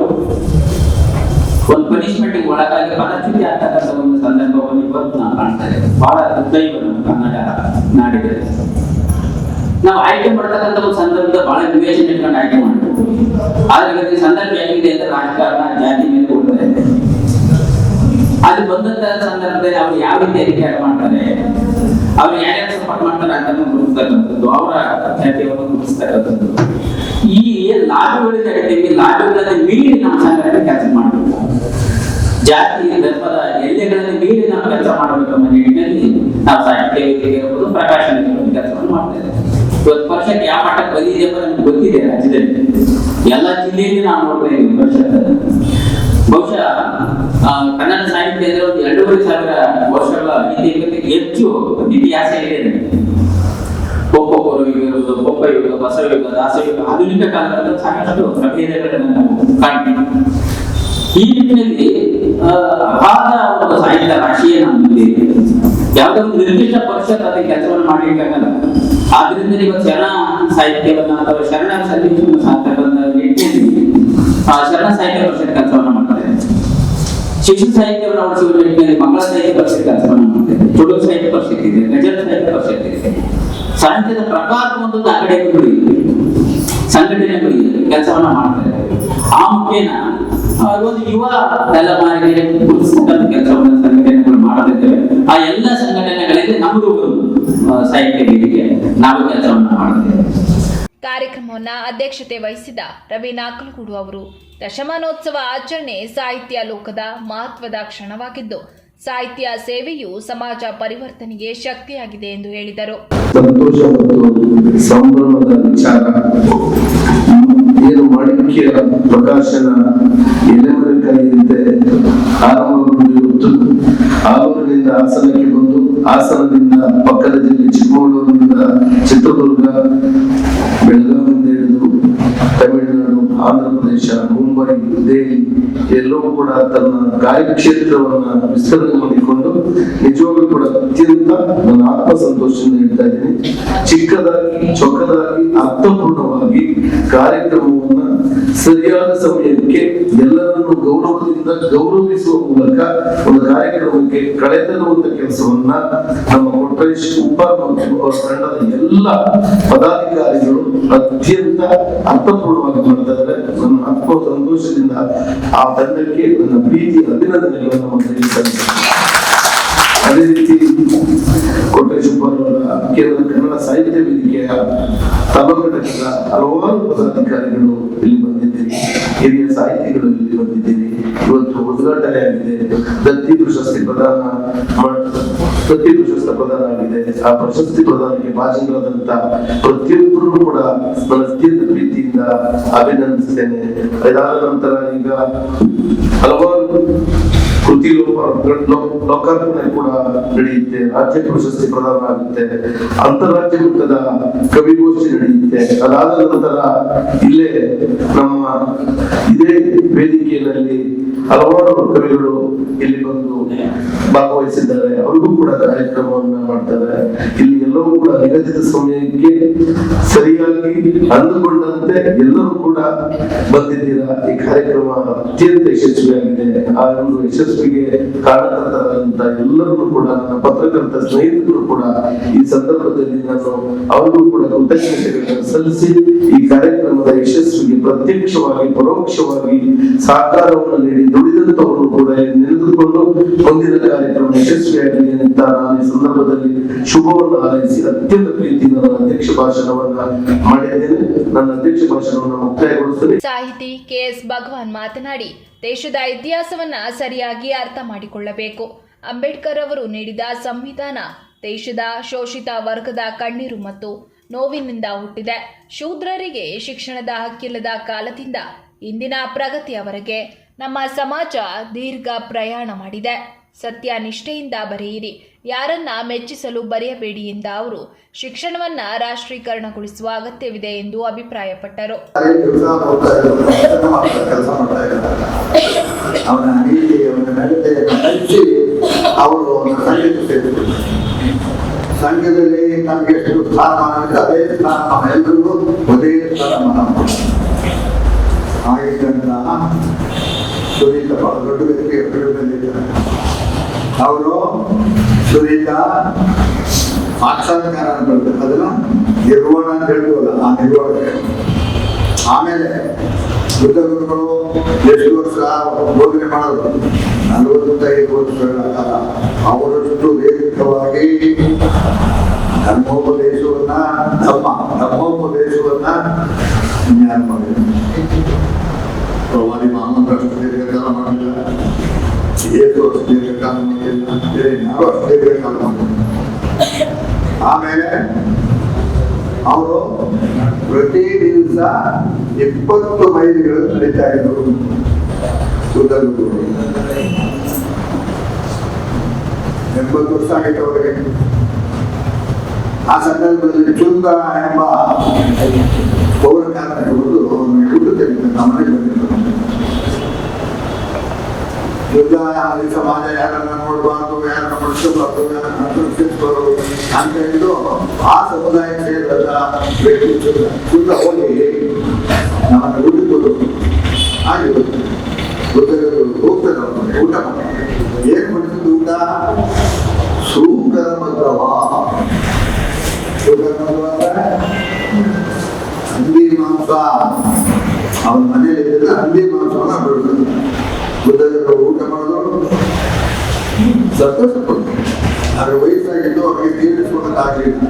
ಒಂದು ಪನಿಷ್ಮೆಂಟ್ ಒಳಗಾಗಿ ಪರಿಸ್ಥಿತಿ ಆಗ್ತಕ್ಕಂಥ ಒಂದು ಸಂದರ್ಭವನ್ನು ಇವತ್ತು ನಾವು ಕಾಣ್ತಾ ಇದ್ದೇವೆ. ಬಹಳ ದುರ್ದೈವ ನಮ್ಮ ಕನ್ನಡ ನಾಡಿದೆ. ನಾವು ಆಯ್ಕೆ ಮಾಡ್ತಕ್ಕಂಥ ಒಂದು ಸಂದರ್ಭದ ಬಹಳ ವಿವೇಚನೆ ಇಟ್ಕೊಂಡು ಆಯ್ಕೆ ಮಾಡಬೇಕು. ಆದ್ರೆ ಸಂದರ್ಭ ಹೇಗಿದೆ ಅಂದ್ರೆ ರಾಜಕಾರಣ ಜಾತಿ ಮೇಲೆ ಕೊಡ್ತಾ ಇದೆ. ಅಲ್ಲಿ ಬಂದಂತಹ ಸಂದರ್ಭದಲ್ಲಿ ಅವ್ರು ಯಾವ ರೀತಿ ಅಧಿಕಾರ ಮಾಡ್ತಾರೆ, ಅವ್ರು ಯಾರ್ಯಾರು ಸಪೋರ್ಟ್ ಮಾಡ್ತಾರೆ ಅಂತ ಗುರುತಿಸ್ತಕ್ಕಂಥದ್ದು, ಅವರ ಖ್ಯಾತಿಯನ್ನು ಗುರುತಿಸ್ತಕ್ಕಂಥದ್ದು. ಈ ಲಾಭಗಳು ನಡೀತೀವಿ, ಲಾಭಗಳನ್ನು ಮೀರಿ ನಮ್ಮ ಸಂಘಟನೆ ಕೆಲಸ ಮಾಡಬೇಕು. ಜಾತಿ ಧರ್ಮದ ಎಲ್ಲೆಗಳಲ್ಲಿ ಮೀರಿ ನಾವು ಕೆಲಸ ಮಾಡಬೇಕು ಅನ್ನೋ ನಿಟ್ಟಿನಲ್ಲಿ ನಾವು ಸಾಹಿತ್ಯ ವೇದಿಕೆ ಇರಬಹುದು, ಪ್ರಕಾಶನ ಕೆಲಸವನ್ನು ಮಾಡ್ತಾ ಇದ್ದೇವೆ. ಇವತ್ತು ಪರಿಷತ್ ಯಾವ ಮಟ್ಟಕ್ಕೆ ಬಂದಿದೆ ಅಂತ ನಮ್ಗೆ ಗೊತ್ತಿದೆ. ರಾಜ್ಯದಲ್ಲಿ ಎಲ್ಲ ಜಿಲ್ಲೆಯಲ್ಲಿ ನಾವು ನೋಡ್ತಾ ಇದ್ದೀವಿ ಪರಿಷತ್. ಬಹುಶಃ ಕನ್ನಡ ಸಾಹಿತ್ಯ ಅಂದ್ರೆ ಒಂದು 2,500 ವರ್ಷಗಳ ಇತಿಹಾಸಕ್ಕೆ ಹೆಚ್ಚು ಇತಿಹಾಸ ಇದೆ. ಪೂರ್ವಯುಗ, ಪೊಪ್ಪಯುಗ, ಬಸವಯುಗ, ದಾಸಯುಗ, ಆಧುನಿಕ ಕಾಲದಲ್ಲಿ ಸಾಕಷ್ಟು ಪ್ರಭೇದಗಳನ್ನು ನಾವು ಕಾಣ್ತೀವಿ. ಈ ನಿಟ್ಟಿನಲ್ಲಿ ಅಗಾಧ ಒಂದು ಸಾಹಿತ್ಯ ರಾಶಿಯೇ ನಮ್ಮಲ್ಲಿ ಯಾವುದೋ ಒಂದು ನಿರ್ದಿಷ್ಟ ಪರಿಷತ್ ಅದಕ್ಕೆ ಕೆಲಸವನ್ನು ಮಾಡಲಿಕ್ಕಾಗಲ್ಲ. ಆದ್ರಿಂದ ಇವತ್ತು ಶರಣ ಸಾಹಿತ್ಯವನ್ನ ಅಥವಾ ಶರಣ ಸಂದೇಶವನ್ನು ಸಾಕ್ತಕ್ಕಂಥ ನಿಟ್ಟಿನಲ್ಲಿ ಶರಣ ಸಾಹಿತ್ಯ ಪರಿಷತ್ ಕೆಲಸವನ್ನು ಮಾಡ್ತಾರೆ. ಶಿಶು ಸಾಹಿತ್ಯವನ್ನು ಉಳಿಸುವ ನಿಟ್ಟಿನಲ್ಲಿ ಮಕ್ಕಳ ಸಾಹಿತ್ಯ ಪರಿಷತ್ ಕೆಲಸವನ್ನು ಮಾಡ್ತಾರೆ. ಚುಟುಕು ಸಾಹಿತ್ಯ ಪರಿಷತ್ ಇದೆ, ಗಜಲ್ ಸಾಹಿತ್ಯ ಪರಿಷತ್ ಇದೆ. ಸಾಹಿತ್ಯದ ಪ್ರಕಾರ ಒಂದೊಂದು ಅಕಾಡೆಮಿಗಳು ಇದೆ, ಸಂಘಟನೆಗಳು ಇದೆ, ಕೆಲಸವನ್ನ ಮಾಡ್ತಾರೆ. ಆ ಮುಖೇನ ಒಂದು ಯುವ ತಲೆಮಾರಿಗೆ ಗುರುತಿಸ್ತಕ್ಕಂಥ ಕೆಲಸವನ್ನು ಸಂಘಟನೆಗಳು ಮಾಡುತ್ತಿದ್ದೇವೆ. ಆ ಎಲ್ಲ ಸಂಘಟನೆಗಳಿಗೆ ನಮ್ಮದು ಸಾಹಿತ್ಯ ವೇದಿಕೆ ನಾವು ಕೆಲಸವನ್ನ ಮಾಡುತ್ತೇವೆ. ಕಾರ್ಯಕ್ರಮವನ್ನು ಅಧ್ಯಕ್ಷತೆ ವಹಿಸಿದ ರವಿ ನಾಕಲಗೂಡು ಅವರು, ದಶಮಾನೋತ್ಸವ ಆಚರಣೆ ಸಾಹಿತ್ಯ ಲೋಕದ ಮಹತ್ವದ ಕ್ಷಣವಾಗಿದ್ದು ಸಾಹಿತ್ಯ ಸೇವೆಯು ಸಮಾಜ ಪರಿವರ್ತನೆಗೆ ಶಕ್ತಿಯಾಗಿದೆ ಎಂದು ಹೇಳಿದರು. ಸಂತೋಷ ಮತ್ತು ಸಂಭ್ರಮದ ವಿಚಾರ ಏನು ಮಾಣಿಕ್ಯ ಪ್ರಕಾಶನ ಎಲೆಮರೆಕಾಯಿಯಂತೆ ಆರಂಭಗೊಂಡು ಇವತ್ತು ಆಲೂರಿನಿಂದ ಹಾಸನಕ್ಕೆ ಬಂದು ಹಾಸನದಿಂದ ಪಕ್ಕದ ಜಿಲ್ಲೆ ಚಿಕ್ಕಮಗಳೂರಿನಿಂದ ಚಿತ್ರದುರ್ಗ, ಬೆಳಗಾವಿಯಿಂದ ಹಿಡಿದು ತಮಿಳುನಾಡು, ಆಂಧ್ರ ಪ್ರದೇಶ, ಮುಂಬೈ, ದೆಹಲಿ ಎಲ್ಲವೂ ಕೂಡ ತನ್ನ ಕಾರ್ಯಕ್ಷೇತ್ರವನ್ನ ವಿಸ್ತರಣೆ ಮಾಡಿಕೊಂಡು ನಿಜವಾಗ್ಲೂ ಕೂಡ ಅತ್ಯಂತ ನನ್ನ ಆತ್ಮ ಸಂತೋಷದಿಂದ ಹೇಳ್ತಾ ಇದ್ದೀನಿ. ಚಿಕ್ಕದಾಗಿ, ಚೊಕ್ಕದಾಗಿ, ಅರ್ಥಪೂರ್ಣವಾಗಿ ಕಾರ್ಯಕ್ರಮವನ್ನ ಸರಿಯಾದ ಸಮಯಕ್ಕೆ ಎಲ್ಲರನ್ನು ಗೌರವದಿಂದ ಗೌರವಿಸುವ ಮೂಲಕ ಒಂದು ಕಾರ್ಯಕ್ರಮಕ್ಕೆ ಕಳೆತರುವಂತ ಕೆಲಸವನ್ನ ನಮ್ಮ ಕೊಟ್ರೇಶ್ ಉಪ್ಪಾರ್ ಮತ್ತು ಅವರ ತಂಡದ ಎಲ್ಲ ಪದಾಧಿಕಾರಿಗಳು ಅತ್ಯಂತ ಅರ್ಥಪೂರ್ಣವಾಗಿ ಮಾಡ್ತಾ ಇದ್ದಾರೆ. ನನ್ನ ಆತ್ಮ ಸಂತೋಷದಿಂದ ಆ ತಂಡಕ್ಕೆ ನನ್ನ ಪ್ರೀತಿ ಅಭಿನಂದನೆಗಳನ್ನು ತಿಳಿಸುತ್ತೇನೆ. ಅದೇ ರೀತಿ ಕೊಟ್ರೇಶ್ ಉಪ್ಪಾರ್ ಅವರ ಕೇರಳ ಕನ್ನಡ ಸಾಹಿತ್ಯ ವೇದಿಕೆಯ ಸಭಾಘಟಕದ ಹಲವಾರು ಪದಾಧಿಕಾರಿಗಳು ಇಲ್ಲಿ ಬಂದಿದ್ದೀರಿ, ಹಿರಿಯ ಸಾಹಿತಿಗಳು ಇಲ್ಲಿ ಬಂದಿದ್ದೀರಿ. ಇವತ್ತು ಉದ್ಘಾಟನೆ ಆಗಿದೆ, ದತ್ತಿ ಪ್ರಶಸ್ತಿ ಪ್ರದಾನ ಆಗಿದೆ. ಆ ಪ್ರಶಸ್ತಿ ಪ್ರದಾನಕ್ಕೆ ಭಾಜನರಾದಂತ ಪ್ರತಿಯೊಬ್ಬರು ಕೂಡ ನನ್ನ ಅತ್ಯಂತ ಪ್ರೀತಿಯಿಂದ ಅಭಿನಂದಿಸ್ತೇನೆ. ಅದಾದ ನಂತರ ಈಗ ಹಲವಾರು ಕೃತಿ ಲೋಕಾರ್ಪಣೆ ಕೂಡ ನಡೆಯುತ್ತೆ, ರಾಜ್ಯ ಪ್ರಶಸ್ತಿ ಪ್ರದಾನ ಆಗುತ್ತೆ, ಅಂತಾರಾಜ್ಯ ಮಟ್ಟದ ಕವಿಗೋಷ್ಠಿ ನಡೆಯುತ್ತೆ. ಅದಾದ ನಂತರ ಇಲ್ಲೇ ನಮ್ಮ ಇದೇ ವೇದಿಕೆಯಲ್ಲಿ ಹಲವಾರು ಕವಿಗಳು ಇಲ್ಲಿ ಬಂದು ಭಾಗವಹಿಸಿದ್ದಾರೆ, ಅವ್ರಿಗೂ ಕೂಡ ಕಾರ್ಯಕ್ರಮವನ್ನ ಮಾಡ್ತಾರೆ. ಇಲ್ಲಿ ಎಲ್ಲವೂ ಕೂಡ ನಿಗದಿತ ಸಮಯಕ್ಕೆ ಸರಿಯಾಗಿ ಅಂದುಕೊಂಡಂತೆ ಎಲ್ಲರೂ ಕೂಡ ಬಂದಿದ್ದೀರಾ. ಈ ಕಾರ್ಯಕ್ರಮ ಅತ್ಯಂತ ಯಶಸ್ವಿಯಾಗಿದೆ. ಆ ಒಂದು ಯಶಸ್ವಿಗೆ ಕಾರಣಕರ್ತರಾದಂತ ಎಲ್ಲರೂ ಕೂಡ ನನ್ನ ಪತ್ರಕರ್ತ ಸ್ನೇಹಿತರು ಕೂಡ ಈ ಸಂದರ್ಭದಲ್ಲಿ ನಾನು ಅವ್ರಿಗೂ ಕೂಡ ಕೃತಜ್ಞತೆಗಳನ್ನು ಸಲ್ಲಿಸಿ ಈ ಕಾರ್ಯಕ್ರಮದ ಯಶಸ್ವಿಗೆ ಪ್ರತ್ಯಕ್ಷವಾಗಿ ಪರೋಕ್ಷವಾಗಿ ಸಹಕಾರವನ್ನು ನೀಡಿ ದುಡಿದಂತವರು ಕೂಡ ನೆನೆದುಕೊಂಡು ಮುಂದಿನ ಕಾರ್ಯಕ್ರಮ ಯಶಸ್ವಿಯಾಗಲಿ ಅಂತ ನಾನು ಈ ಸಂದರ್ಭದಲ್ಲಿ ಶುಭವನ್ನು ಹಾರೈಸಿ ಅತ್ಯಂತ ಪ್ರೀತಿಯಿಂದ ನನ್ನ ಅಧ್ಯಕ್ಷ ಭಾಷಣವನ್ನ ಮಾಡಿದ್ದೇನೆ. ನನ್ನ ಅಧ್ಯಕ್ಷ ಭಾಷಣವನ್ನು ಮುಕ್ತಾಯಗೊಳಿಸುತ್ತೇನೆ. ಸಾಹಿತಿ ಕೆಎಸ್ ಭಗವಾನ್ ಮಾತನಾಡಿ, ದೇಶದ ಇತಿಹಾಸವನ್ನ ಸರಿಯಾಗಿ ಅರ್ಥ ಮಾಡಿಕೊಳ್ಳಬೇಕು. ಅಂಬೇಡ್ಕರ್ ಅವರು ನೀಡಿದ ಸಂವಿಧಾನ ದೇಶದ ಶೋಷಿತ ವರ್ಗದ ಕಣ್ಣೀರು ಮತ್ತು ನೋವಿನಿಂದ ಹುಟ್ಟಿದೆ. ಶೂದ್ರರಿಗೆ ಶಿಕ್ಷಣದ ಹಕ್ಕಿಲ್ಲದ ಕಾಲದಿಂದ ಇಂದಿನ ಪ್ರಗತಿಯವರೆಗೆ ನಮ್ಮ ಸಮಾಜ ದೀರ್ಘ ಪ್ರಯಾಣ ಮಾಡಿದೆ. ಸತ್ಯ ನಿಷ್ಠೆಯಿಂದ ಬರೆಯಿರಿ, ಯಾರನ್ನ ಮೆಚ್ಚಿಸಲು ಬರೆಯಬೇಡಿ ಎಂದ ಅವರು ಶಿಕ್ಷಣವನ್ನ ರಾಷ್ಟ್ರೀಕರಣಗೊಳಿಸುವ ಅಗತ್ಯವಿದೆ ಎಂದು ಅಭಿಪ್ರಾಯಪಟ್ಟರು. ಸಂಘದಲ್ಲಿ ನಮಗೆ ಎಷ್ಟು ಸ್ಥಾನಮಾನ ಅದೇ ಸ್ಥಾನಮಾನ, ಎಲ್ರಿಗೂ ಒಂದೇ ಸ್ಥಾನಮಾನ ಆಗಿದ್ದಂತ ಸುನೀತ ಬಹಳ ದೊಡ್ಡ ವ್ಯಕ್ತಿ ಬಂದಿದ್ದಾರೆ. ಅವರು ಸುನೀತ ಸಾಕ್ಷಾತ್ಕಾರ ಅಂತ ಬರ್ತದೆ, ಅದನ್ನ ನಿರ್ವಹಣ ಅಂತ ಹೇಳ್ತೀವಲ್ಲ, ಆ ನಿರ್ವಹಣೆ. ಆಮೇಲೆ ಬುದ್ಧ ಗುರುಗಳು ಎಷ್ಟು ವರ್ಷ ಬೋಧನೆ ಮಾಡೋದು, 45 ವರ್ಷಗಳ ಕಾಲ ಅವರಷ್ಟು ವೇದಿಕವಾಗಿ ಧರ್ಮೋಪದೇಶವನ್ನ ಜ್ಞಾನ ಮಾಡಿದ್ರು. ಪ್ರವಾದಿ ಮಹಮ್ಮದ್ ಅಷ್ಟು ದೀರ್ಘಕಾಲ ಮಾಡಲಿಲ್ಲ, ಏಸು ಅಷ್ಟು ದೀರ್ಘಕಾಲ ಮಾಡಲಿಲ್ಲ, ಯಾರು ಅಷ್ಟು ದೀರ್ಘಕಾಲ ಮಾಡಲಿಲ್ಲ. ಆಮೇಲೆ ಅವರು ಪ್ರತಿ ದಿವಸ 20 ಮೈಲಿಗಳು ನಡೀತಾ ಇದ್ರು. ಬುದ್ಧಗುರುಗಳು 80 ವರ್ಷ ಆಗಿತ್ತು ಅವರಿಗೆ. ಆ ಸಂದರ್ಭದಲ್ಲಿ ಚುಂದ ಎಂಬ ಪೌರಕಾರನ ಊಟ ತೆಗೆದು ನಮ್ಮನೆ ಬಂದಿತ್ತು. ಯುದ್ಧ ಸಮಾಜ ಯಾರನ್ನ ನೋಡಬಾರ್ದು, ಯಾರನ್ನ ಬಳಸಬಾರ್ದು, ಯಾರನ್ನ ಅನುಸರಿಸಬಾರ್ದು ಅಂತ ಹೇಳಿದ್ರು. ಆ ಸಮುದಾಯ ಸೇರಿದ ವ್ಯಕ್ತಿ ಚುಂದ ಹೋಗಿ ನಮ್ಮನ್ನು ಊಟಕ್ಕೂ ಆಗಿತ್ತು. ಬುದ್ಧರು ಹೋಗ್ತಾರೆ, ಅವ್ರಿಗೆ ಊಟ ಮಾಡ್ತಾರೆ. ಏನ್ ಮಾಡಿದ್ದು ಊಟ? ಸೂಕರ್ಮದ್ರವ. ಹಂದಿ ಮಾಂಸ ಅವನ ಮನೇಲಿ ಇದ್ದರೆ ಹಂದಿ ಮಾಂಸವನ್ನ ಬಿಡುತ್ತದೆ. ಬುದ್ಧರು ಊಟ ಮಾಡೋದು ಸಂತೋಷಪಡ್ತಾರೆ. ಅದ್ರ ವಯಸ್ಸಾಗಿದ್ದು ಅವ್ರಿಗೆ ತೀರಿಸ್ಕೊಳ್ಳೋದಾಗಲಿಲ್ಲ.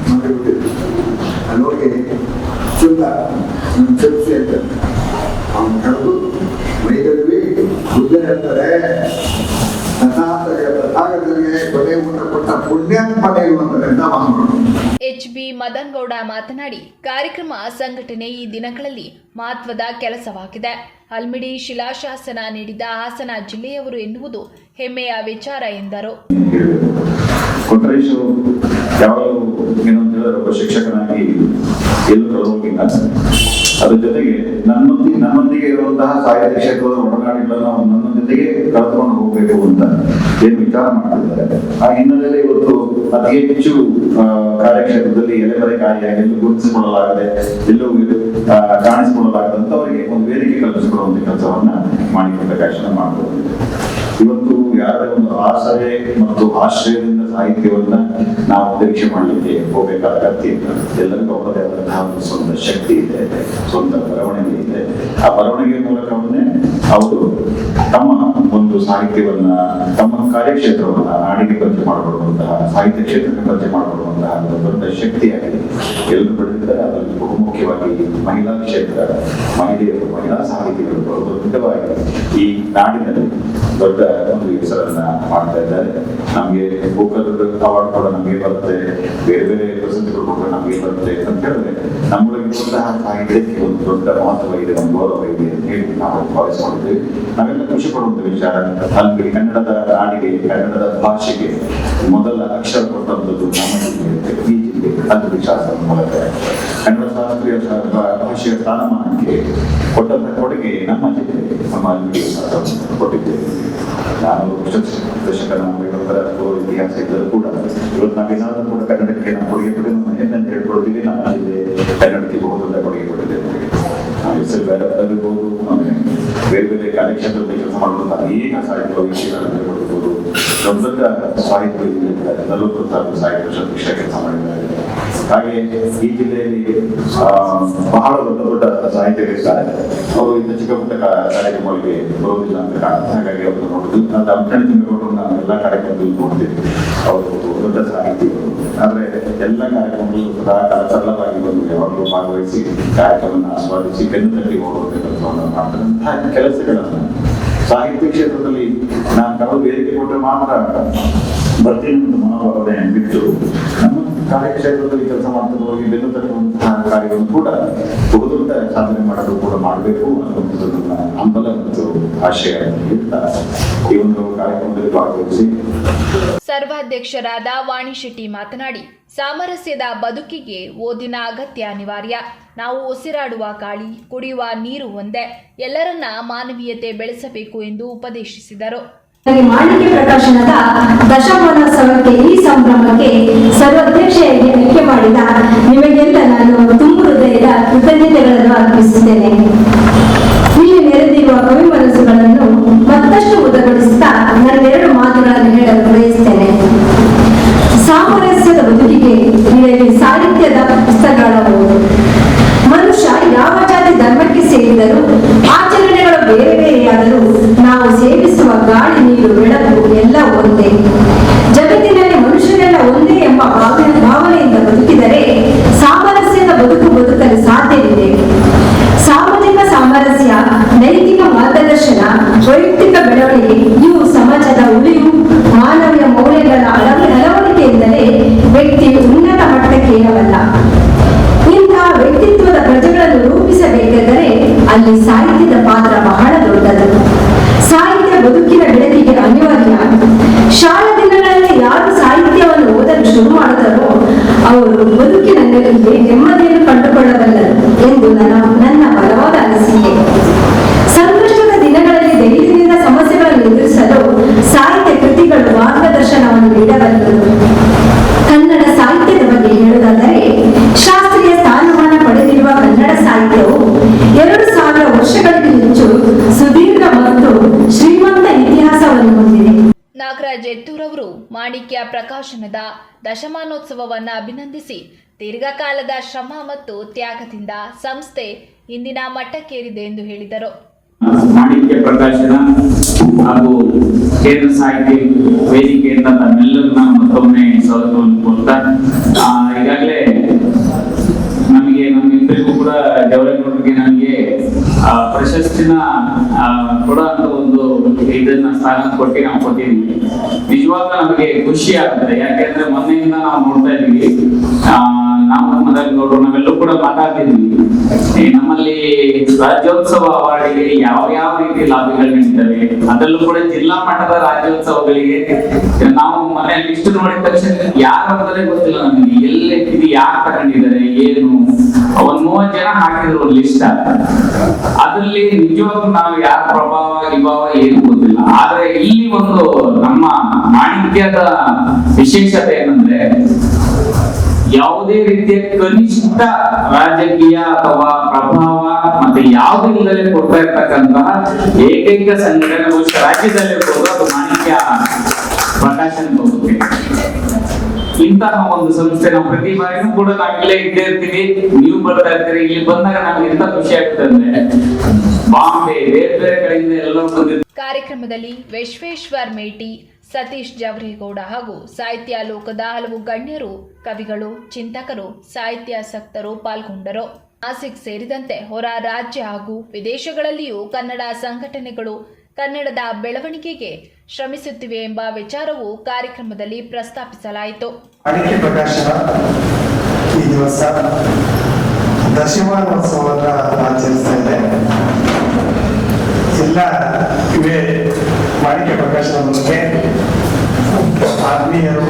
ಮಾಡಿಬಿಟ್ಟಿದ್ದು ಅಲ್ಲಿ ಚುಂದ ಚರ್ಚೆ ಅಂತ ಅವನು ಕರೆದು ಮೈದಲ್ಲಿ ಬುದ್ಧ ಹೇಳ್ತಾರೆ, ನನ್ನ ರತ್ನಾಕರ ಪ್ರಸಾದಗಳಿಗೆ ಕೊನೆ ಊಟ ಕೊಟ್ಟ ಪುಣ್ಯ ಪಡೆಯುವಂತರಿಂದ ಮಹಾಮರು. HB ಮದನ್ಗೌಡ ಮಾತನಾಡಿ, ಕಾರ್ಯಕ್ರಮ ಸಂಘಟನೆ ಈ ದಿನಗಳಲ್ಲಿ ಮಹತ್ವದ ಕೆಲಸವಾಗಿದೆ. ಹಲ್ಮಿಡಿ ಶಿಲಾಶಾಸನ ನೀಡಿದ ಹಾಸನ ಜಿಲ್ಲೆಯವರು ಎನ್ನುವುದು ಹೆಮ್ಮೆಯ ವಿಚಾರ ಎಂದರು. ಕೊಟ್ರೇಶು ಯಾವಾಗಲೂ ಏನಂತ ಹೇಳಿದ್ರೆ ಒಬ್ಬ ಶಿಕ್ಷಕನಾಗಿ ಎಲ್ಲೂ ಕಳೆದೋಗಿಲ್ಲ. ಅದ್ರ ಜೊತೆಗೆ ನನ್ನೊಂದಿಗೆ ಇರುವಂತಹ ಸಾಹಿತ್ಯ ಕ್ಷೇತ್ರದ ಒಡನಾಡಿಗಳನ್ನು ನನ್ನ ಜೊತೆಗೆ ಕಳೆದುಕೊಂಡು ಹೋಗಬೇಕು ಅಂತ ಏನು ವಿಚಾರ ಮಾಡ್ತಿದ್ದಾರೆ. ಆ ಹಿನ್ನೆಲೆಯಲ್ಲಿ ಇವತ್ತು ಅತಿ ಹೆಚ್ಚು ಕಾರ್ಯಕ್ಷೇತ್ರದಲ್ಲಿ ಎಲೆಮರೆಕಾಯಿಯಾಗಿ ಎಲ್ಲೂ ಗುರುತಿಸಿಕೊಳ್ಳಲಾಗದೆ ಎಲ್ಲೂ ಕಾಣಿಸಿಕೊಳ್ಳಲಾಗದಂತವರಿಗೆ ಒಂದು ವೇದಿಕೆ ಕಲ್ಪಿಸಿಕೊಳ್ಳುವಂತ ಕೆಲಸವನ್ನ ಮಾಡಿಕೊಂಡ ಕೆಲಸ ಮಾಡಬಹುದು. ಇವತ್ತು ಯಾರೇ ಒಂದು ಆಸರೆ ಮತ್ತು ಆಶ್ರಯದಿಂದ ಸಾಹಿತ್ಯವನ್ನ ನಾವು ನಿರೀಕ್ಷೆ ಮಾಡಲಿಕ್ಕೆ ಹೋಗಬೇಕಾದ ಅಗತ್ಯ ಇಲ್ಲ. ಎಲ್ಲರಿಗೂ ಅವರದೇ ಆದಂತಹ ಒಂದು ಸ್ವಂತ ಶಕ್ತಿ ಇದೆ, ಸ್ವಂತ ಬರವಣಿಗೆ ಇದೆ. ಆ ಬರವಣಿಗೆ ಮೂಲಕವನ್ನೇ ಅವರು ತಮ್ಮ ಒಂದು ಸಾಹಿತ್ಯವನ್ನ, ತಮ್ಮ ಕಾರ್ಯಕ್ಷೇತ್ರವನ್ನ ನಾಡಿಗೆ ಪರಿಚಯ ಮಾಡಿಕೊಳ್ಳುವಂತಹ, ಸಾಹಿತ್ಯ ಕ್ಷೇತ್ರಕ್ಕೆ ಪರಿಚಯ ಮಾಡಿಕೊಳ್ಳುವಂತಹ ಒಂದು ದೊಡ್ಡ ಶಕ್ತಿಯಾಗಿದೆ. ಎಲ್ಲರೂ ಬೆಳೆದಿದ್ದಾರೆ. ಅದರಲ್ಲಿ ಬಹುಮುಖ್ಯವಾಗಿ ಮಹಿಳಾ ಕ್ಷೇತ್ರ, ಮಹಿಳೆಯರು, ಮಹಿಳಾ ಸಾಹಿತಿಗಳು ದೊಡ್ಡವಾಗಿ ಈ ನಾಡಿನಲ್ಲಿ ದೊಡ್ಡ ಒಂದು ಹೆಸರನ್ನ ಮಾಡ್ತಾ ಇದ್ದಾರೆ. ನಮಗೆ ಬೂಕರ್ ಅವಾರ್ಡ್ ಕೂಡ ನಮಗೆ ಬರುತ್ತೆ, ಬೇರೆ ಬೇರೆ ಪ್ರಶಸ್ತಿಗಳು ಕೂಡ ನಮಗೆ ಬರುತ್ತೆ ಅಂತ ಹೇಳಿದ್ರೆ ನಮ್ಮೊಳಗಿರುವಂತಹ ಸಾಹಿತ್ಯಕ್ಕೆ ಒಂದು ದೊಡ್ಡ ಮಹತ್ವ ಇದೆ, ಒಂದು ಗೌರವ ಇದೆ ಅಂತ ಹೇಳಿ ನಾವು ಭಾವಿಸಿಕೊಂಡಿದ್ದೇವೆ. ನಾವೆಲ್ಲ ಖುಷಿ ಪಡುವಂತ ವಿಚಾರ. ಅಲ್ಲಿ ಕನ್ನಡದ ನಾಡಿಗೆ, ಕನ್ನಡದ ಭಾಷೆಗೆ ಮೊದಲ ಅಕ್ಷರ ಕೊಟ್ಟಂಥದ್ದು ನಮ್ಮ ಜಿಲ್ಲೆ, ಈ ಜಿಲ್ಲೆ ಹಲ್ಮಿಡಿ ಶಾಸನದ ಮೂಲಕ ಕನ್ನಡ ಶಾಸ್ತ್ರೀಯ ಭಾಷೆಯ ಸ್ಥಾನಮಾನಕ್ಕೆ ಕೊಟ್ಟಂತ ಕೊಡುಗೆ ನಮ್ಮ ಜಿಲ್ಲೆ, ನಮ್ಮ ಹಲ್ಮಿಡಿ ಶಾಸನ ಕೊಟ್ಟಿದ್ದೇವೆ. ನಾನು ದಶಕದ ಇತಿಹಾಸ ಇದ್ದರೂ ಕೂಡ ಇವತ್ತು ನಾವೇನಾದ್ರೂ ಕೂಡ ಕನ್ನಡಕ್ಕೆ ನಾವು ಕೊಡುಗೆ ಕೊಟ್ಟಿದ್ದು ಏನಂತ ಹೇಳ್ಕೊಳ್ತೀವಿ. ನಮ್ಮ ಜಿಲ್ಲೆ ಕನ್ನಡಕ್ಕೆ ಬಹುದೊಡ್ಡ ಕೊಡುಗೆ ಕೊಟ್ಟಿದ್ದೇವೆ. ನಾವು ಹೆಸರು ಬೇರೆ ಬೇರೆ ಕಾರ್ಯಕ್ಷೇತ್ರದಲ್ಲಿ ಕೆಲಸ ಮಾಡುವಂತಹ ಅನೇಕ ಸಾಹಿತ್ಯ ವಿಷಯಗಳನ್ನು ಕೊಡಬಹುದು. ದೊಡ್ಡ ದೊಡ್ಡ ಸಾಹಿತ್ಯ 40 ಸಾಹಿತ್ಯ ವಿಷಯ ಕೆಲಸ ಮಾಡಿದ್ದಾರೆ. ಹಾಗೆ ಈ ಜಿಲ್ಲೆಯಲ್ಲಿ ಬಹಳ ದೊಡ್ಡ ದೊಡ್ಡ ಸಾಹಿತ್ಯಗಳಿದ್ದಾರೆ. ಅವರು ಇಂಥ ಚಿಕ್ಕ ಪುಟ್ಟ ಕಾರ್ಯಕ್ರಮಗಳಿಗೆ ಬರುವುದಿಲ್ಲ ಅಂತ ಕಾಣುತ್ತೆ. ಹಾಗಾಗಿ ಅವರು ನೋಡುದು ನಾವು ಅಂಕಣಿ ತಿಂಗಳು ನಾವು ಎಲ್ಲ ಕಾರ್ಯಕ್ರಮದಲ್ಲಿ ನೋಡ್ತೀವಿ. ಅವರು ದೊಡ್ಡ ಸಾಹಿತಿಗಳು. ಆದ್ರೆ ಎಲ್ಲ ಕಾರ್ಯಕ್ರಮಗಳು ಸದಾ ಸರಳವಾಗಿ ಬಂದು ಯಾವಾಗಲೂ ಭಾಗವಹಿಸಿ ಕಾರ್ಯಕ್ರಮವನ್ನು ಆಸ್ವಾದಿಸಿ ಬೆನ್ನು ತಟ್ಟಿ ಹೋಗುವಂತ ಕೆಲಸವನ್ನು ಮಾಡ್ತಕ್ಕಂತಹ ಕೆಲಸಗಳನ್ನು ಸಾಹಿತ್ಯ ಕ್ಷೇತ್ರದಲ್ಲಿ ನಾನು ಕೆಲವು ವೇದಿಕೆ ಕೊಟ್ಟರೆ ಮಾತ್ರ ಬರ್ತೀನಿ ಅಂತ ಮನೋಭಾವನೆ ಬಿಟ್ಟು ನಮ್ಮ ಕಾರ್ಯಕ್ಷೇತ್ರದಲ್ಲಿ ಕೆಲಸ ಮಾಡ್ತಿರುವಾಗ ಬೆನ್ನು ತಟ್ಟುವಂತಹ ಕಾರ್ಯಗಳನ್ನು ಕೂಡ ಬಹುದೊಡ್ಡ ಸಾಧನೆ ಮಾಡಲು ಕೂಡ ಮಾಡಬೇಕು ಅನ್ನುವಂಥದ್ದು ಹಂಬಲ ಮತ್ತು ಆಶಯ ಈ ಒಂದು ಕಾರ್ಯಕ್ರಮದಲ್ಲಿ ಭಾಗವಹಿಸಿ. ಸರ್ವಾಧ್ಯಕ್ಷರಾದ ವಾಣಿ ಶೆಟ್ಟಿ ಮಾತನಾಡಿ, ಸಾಮರಸ್ಯದ ಬದುಕಿಗೆ ಓದಿನ ಅಗತ್ಯ ಅನಿವಾರ್ಯ. ನಾವು ಉಸಿರಾಡುವ ಗಾಳಿ, ಕುಡಿಯುವ ನೀರು ಒಂದೇ. ಎಲ್ಲರನ್ನ ಮಾನವೀಯತೆ ಬೆಳೆಸಬೇಕು ಎಂದು ಉಪದೇಶಿಸಿದರು. ಮಾಣಿಕ್ಯ ಪ್ರಕಾಶನದ ದಶಮಾನೋತ್ಸವಕ್ಕೆ ಈ ಸಂಭ್ರಮಕ್ಕೆ ಸರ್ವಾಧ್ಯಕ್ಷೆಯಾಗಿ ಆಯ್ಕೆ ಮಾಡಿದ ನಿಮಗೆಲ್ಲ ನಾನು ತುಂಬು ಹೃದಯದ ಕೃತಜ್ಞತೆಗಳನ್ನು ಅರ್ಪಿಸುತ್ತೇನೆ. ಇಲ್ಲಿ ನೆರೆದಿರುವ ಕವಿ ಮನಸ್ಸುಗಳನ್ನು ಮತ್ತಷ್ಟು ಮುದಗೊಳಿಸುತ್ತಾ ನನ್ನೆರಡು ಮಾತುಗಳನ್ನು ಹೇಳಲು ಬಯಸುತ್ತೇನೆ. ಸಾಮರಸ್ಯದ ಬದುಕಿಗೆ ನಿಮಗೆ ಸಾಹಿತ್ಯದ ಪುಸ್ತಕಗಳು. ಮನುಷ್ಯ ಯಾವ ಜಾತಿ ಧರ್ಮಕ್ಕೆ ಸೇರಿದರೂ ಆಚರಣೆಗಳು ಬೇರೆ ಬೇರೆಯಾದರೂ ನಾವು ಸೇವಿಸುವ ಗಾಳಿ, ನೀರು, ಬೆಳಕು ಎಲ್ಲ ಒಂದೇ. ಜಗತ್ತಿನಲ್ಲಿ ಮನುಷ್ಯರೆಲ್ಲ ಒಂದೇ ಎಂಬ ಭಾವನೆಯಿಂದ ಬದುಕಿದರೆ ಸಾಮರಸ್ಯದ ಬದುಕು ಬದುಕಲು ಸಾಧ್ಯವಿದೆ. ಸಾಮಾಜಿಕ ಸಾಮರಸ್ಯ, ನೈತಿಕ ಮಾರ್ಗದರ್ಶನ, ವೈಯಕ್ತಿಕ ಬೆಳವಣಿಗೆ ಇವು ಸಮಾಜದ ಉಳಿವು, ಮಾನವೀಯ ಮೌಲ್ಯಗಳ ಅಳವಡಿಕೆಯಿಂದಲೇ ವ್ಯಕ್ತಿ ಉನ್ನತ ಮಟ್ಟಕ್ಕೆ ಏರಬಲ್ಲ. ಇಂತಹ ವ್ಯಕ್ತಿತ್ವದ ಪ್ರಜೆಗಳನ್ನು ರೂಪಿಸಬೇಕಾದರೆ ಅಲ್ಲಿ ಸಾಹಿತ್ಯದ ಪಾತ್ರ ಬಹಳ ದೊಡ್ಡದು. ಸಾಹಿತ್ಯ ಬದುಕಿನ ಬೆಳಕಿಗೆ ಅನಿವಾರ್ಯ. ಶಾಲಾ ದಿನಗಳಲ್ಲಿ ಯಾರು ಸಾಹಿತ್ಯವನ್ನು ಓದಲು ಶುರು ಮಾಡಿದರೋ ಅವರು ಬದುಕಿನಲ್ಲಿ ನೆಮ್ಮದಿಯನ್ನು ಕಂಡುಕೊಳ್ಳಬಲ್ಲರು ಎಂದು ನನ್ನ ಬಲವಾದ ಅನಿಸಿಕೆ. ಸಂಕಷ್ಟದ ದಿನಗಳಲ್ಲಿ ಧೈರ್ಯದಿಂದ ಸಮಸ್ಯೆಗಳನ್ನು ಎದುರಿಸಲು ಸಾಹಿತ್ಯ ಕೃತಿಗಳು ಮಾರ್ಗದರ್ಶನವನ್ನು ನೀಡಬಲ್ಲರು. ಕನ್ನಡ ಸಾಹಿತ್ಯದ ಬಗ್ಗೆ ಹೇಳುವುದಾದರೆ, ಶಾಸ್ತ್ರೀಯ ಸ್ಥಾನಮಾನ ಪಡೆದಿರುವ ಕನ್ನಡ ಸಾಹಿತ್ಯವು 2000 ವರ್ಷಗಳಿಗೂ ಹೆಚ್ಚು ಸುದೀರ್ಘ ಮತ್ತು ಶ್ರೀಮಂತ ಇತಿಹಾಸವನ್ನು ಹೊಂದಿದೆ. ನಾಗರಾಜ್ ಎತ್ತೂರ್ ಅವರು ಮಾಣಿಕ್ಯ ಪ್ರಕಾಶನದ ದಶಮಾನೋತ್ಸವವನ್ನು ಅಭಿನಂದಿಸಿ, ದೀರ್ಘಕಾಲದ ಶ್ರಮ ಮತ್ತು ತ್ಯಾಗದಿಂದ ಸಂಸ್ಥೆ ಇಂದಿನ ಮಟ್ಟಕ್ಕೇರಿದೆ ಎಂದು ಹೇಳಿದರು. ಮಾಣಿಕ್ಯ ಪ್ರಕಾಶನ ಹಾಗೂ ಕೇಂದ್ರ ಸಾಹಿತ್ಯ ವೇದಿಕೆಯಿಂದ ತಮ್ಮೆಲ್ಲರೂ ನಾವು ಮತ್ತೊಮ್ಮೆ ಸ್ವಾಗತವನ್ನು ಕೊಡ್ತಾ, ಈಗಾಗಲೇ ನಮಗಿಬ್ಬರಿಗೂ ಕೂಡ ಜವರೇಗೌಡರಿಗೆ ನನಗೆ ಪ್ರಶಸ್ತಿನ ಕೊಡುವಂತ ಒಂದು ಇದನ್ನ ಸ್ಥಾನ ಕೊಟ್ಟು ನಾವು ಕೊಟ್ಟಿದ್ದೀವಿ. ನಿಜವಾಗ್ಲೂ ನಮಗೆ ಖುಷಿ ಆಗುತ್ತೆ. ಯಾಕೆಂದ್ರೆ ಮೊನ್ನೆಯಿಂದ ನಾವು ನೋಡ್ತಾ ಇದ್ದೀವಿ, ನಾವು ಮದನಗೌಡರು ನಾವೆಲ್ಲರೂ ಕೂಡ ಮಾತಾಡ್ತಿದ್ವಿ, ನಮ್ಮಲ್ಲಿ ರಾಜ್ಯೋತ್ಸವ ಅವಾರ್ಡ್ಗೆ ಯಾವ ರೀತಿ ಲಾಭಿಗಳು ನಡೀತವೆ, ಅದರಲ್ಲೂ ಕೂಡ ಜಿಲ್ಲಾ ಮಟ್ಟದ ರಾಜ್ಯೋತ್ಸವಗಳಿಗೆ ನಾವು ಮನೆಯಲ್ಲಿ ಲಿಸ್ಟ್ ನೋಡಿದ ತಕ್ಷಣ ಯಾರು ಅಂತಲೇ ಗೊತ್ತಿಲ್ಲ ನಮಗೆ, ಎಲ್ಲಿ ಇದು ಯಾರು ತಗೊಂಡಿದ್ದಾರೆ ಏನು, ಒಂದ್ 30 ಜನ ಹಾಕಿದ್ರು ಲಿಸ್ಟ್. ಅದ್ರಲ್ಲಿ ನಿಜವಾಗ್ಲೂ ನಾವು ಯಾರ ಪ್ರಭಾವ ವಿಭಾವ ಏನು ಗೊತ್ತಿಲ್ಲ. ಆದ್ರೆ ಇಲ್ಲಿ ಒಂದು ನಮ್ಮ ಮಾಣಿಕ್ಯದ ವಿಶೇಷತೆ ಏನಂದ್ರೆ, ಯಾವುದೇ ರೀತಿಯ ಕನಿಷ್ಠ ರಾಜಕೀಯ ಅಥವಾ ಪ್ರಭಾವ ಮತ್ತೆ ಯಾವುದೇ ಇಲ್ಲದೆ ಕೊಡ್ತಾ ಇರ್ತಕ್ಕಂತಹ ಏಕೈಕ ಸಂಘಟನೆ ರಾಜ್ಯದಲ್ಲಿರ್ಬೋದು, ಅದು ಮಾಣಿಕ್ಯ ಪ್ರಕಾಶನ ಹೋಗುತ್ತೆ. ಇಂತಹ ಒಂದು ಸಂಸ್ಥೆ ನಾವು ಪ್ರತಿ ಬಾರಿನೂ ಕೂಡ ನಾವಿಲ್ಲೇ ಇದ್ದೇ ಇರ್ತೀವಿ, ನೀವು ಬರ್ತಾ ಇರ್ತೀರಿ. ಇಲ್ಲಿ ಬಂದಾಗ ನಮ್ಗೆ ಎಂತ ಖುಷಿ ಆಗ್ತದೆ ಅಂದ್ರೆ, ಬಾಂಬೆ ಬೇರೆ ಬೇರೆ ಕಡೆಯಿಂದ ಎಲ್ಲರೂ ಬಂದಿರ್ತಾರೆ. ಕಾರ್ಯಕ್ರಮದಲ್ಲಿ ವಿಶ್ವೇಶ್ವರ್ ಮೇಟಿ, ಸತೀಶ್ ಜವರೇಗೌಡ ಹಾಗೂ ಸಾಹಿತ್ಯ ಲೋಕದ ಹಲವು ಗಣ್ಯರು, ಕವಿಗಳು, ಚಿಂತಕರು, ಸಾಹಿತ್ಯಾಸಕ್ತರು ಪಾಲ್ಗೊಂಡರು. ನಾಸಿಕ್ ಸೇರಿದಂತೆ ಹೊರ ರಾಜ್ಯ ಹಾಗೂ ವಿದೇಶಗಳಲ್ಲಿಯೂ ಕನ್ನಡ ಸಂಘಟನೆಗಳು ಕನ್ನಡದ ಬೆಳವಣಿಗೆಗೆ ಶ್ರಮಿಸುತ್ತಿವೆ ಎಂಬ ವಿಚಾರವು ಕಾರ್ಯಕ್ರಮದಲ್ಲಿ ಪ್ರಸ್ತಾಪಿಸಲಾಯಿತು. ಮಾಣಿಕ್ಯ ಪ್ರಕಾಶನ ಈ ದಿವಸ ದಶಮಾನೋತ್ಸವವನ್ನು ಆಚರಿಸ್ತಾ ಇದೆ. ಎಲ್ಲ ಇವೇ ಮಾಣಿಕ್ಯ ಪ್ರಕಾಶನ ಬಗ್ಗೆ ಆತ್ಮೀಯರು,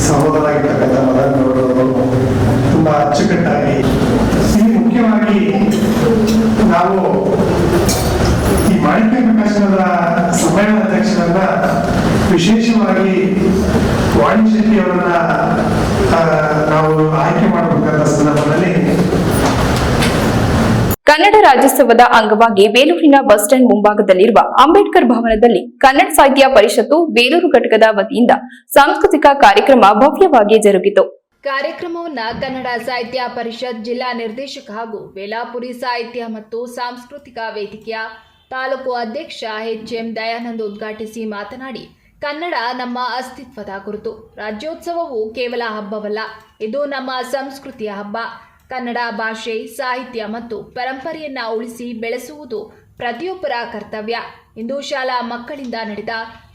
ಸಹೋದರಾಗಿರ್ತಕ್ಕಂಥ ಮದನಗೌಡರು ತುಂಬಾ ಅಚ್ಚುಕಟ್ಟಾಗಿ, ಇಲ್ಲಿ ಮುಖ್ಯವಾಗಿ ನಾವು ಈ ಮಾಣಿಕ್ಯ ಪ್ರಕಾಶನದ ಸಮ್ಮೇಳನ ಅಧ್ಯಕ್ಷರನ್ನ ವಿಶೇಷವಾಗಿ ವಾಣಿ ಶೆಟ್ಟಿ ಅವರನ್ನ ನಾವು ಆಯ್ಕೆ ಮಾಡಬೇಕಾದ ಸಂದರ್ಭದಲ್ಲಿ ಕನ್ನಡ ರಾಜ್ಯೋತ್ಸವದ ಅಂಗವಾಗಿ ಬೇಲೂರಿನ ಬಸ್ ಸ್ಟ್ಯಾಂಡ್ ಮುಂಭಾಗದಲ್ಲಿರುವ ಅಂಬೇಡ್ಕರ್ ಭವನದಲ್ಲಿ ಕನ್ನಡ ಸಾಹಿತ್ಯ ಪರಿಷತ್ತು ಬೇಲೂರು ಘಟಕದ ವತಿಯಿಂದ ಸಾಂಸ್ಕೃತಿಕ ಕಾರ್ಯಕ್ರಮ ಭವ್ಯವಾಗಿ ಜರುಗಿತು. ಕಾರ್ಯಕ್ರಮವನ್ನ ಕನ್ನಡ ಸಾಹಿತ್ಯ ಪರಿಷತ್ ಜಿಲ್ಲಾ ನಿರ್ದೇಶಕ ಹಾಗೂ ಬೇಲಾಪುರಿ ಸಾಹಿತ್ಯ ಮತ್ತು ಸಾಂಸ್ಕೃತಿಕ ವೇದಿಕೆಯ ತಾಲೂಕು ಅಧ್ಯಕ್ಷ ಎಚ್.ಎಂ. ದಯಾನಂದ್ ಉದ್ಘಾಟಿಸಿ ಮಾತನಾಡಿ, ಕನ್ನಡ ನಮ್ಮ ಅಸ್ತಿತ್ವದ ಗುರುತು. ರಾಜ್ಯೋತ್ಸವವು ಕೇವಲ ಹಬ್ಬವಲ್ಲ, ಇದು ನಮ್ಮ ಸಂಸ್ಕೃತಿಯ ಹಬ್ಬ. ಕನ್ನಡ ಭಾಷೆ, ಸಾಹಿತ್ಯ ಮತ್ತು ಪರಂಪರೆಯನ್ನ ಉಳಿಸಿ ಬೆಳೆಸುವುದು ಪ್ರತಿಯೊಬ್ಬರ ಕರ್ತವ್ಯ. ಇಂದು ಶಾಲಾ ಮಕ್ಕಳಿಂದ ನಡೆದ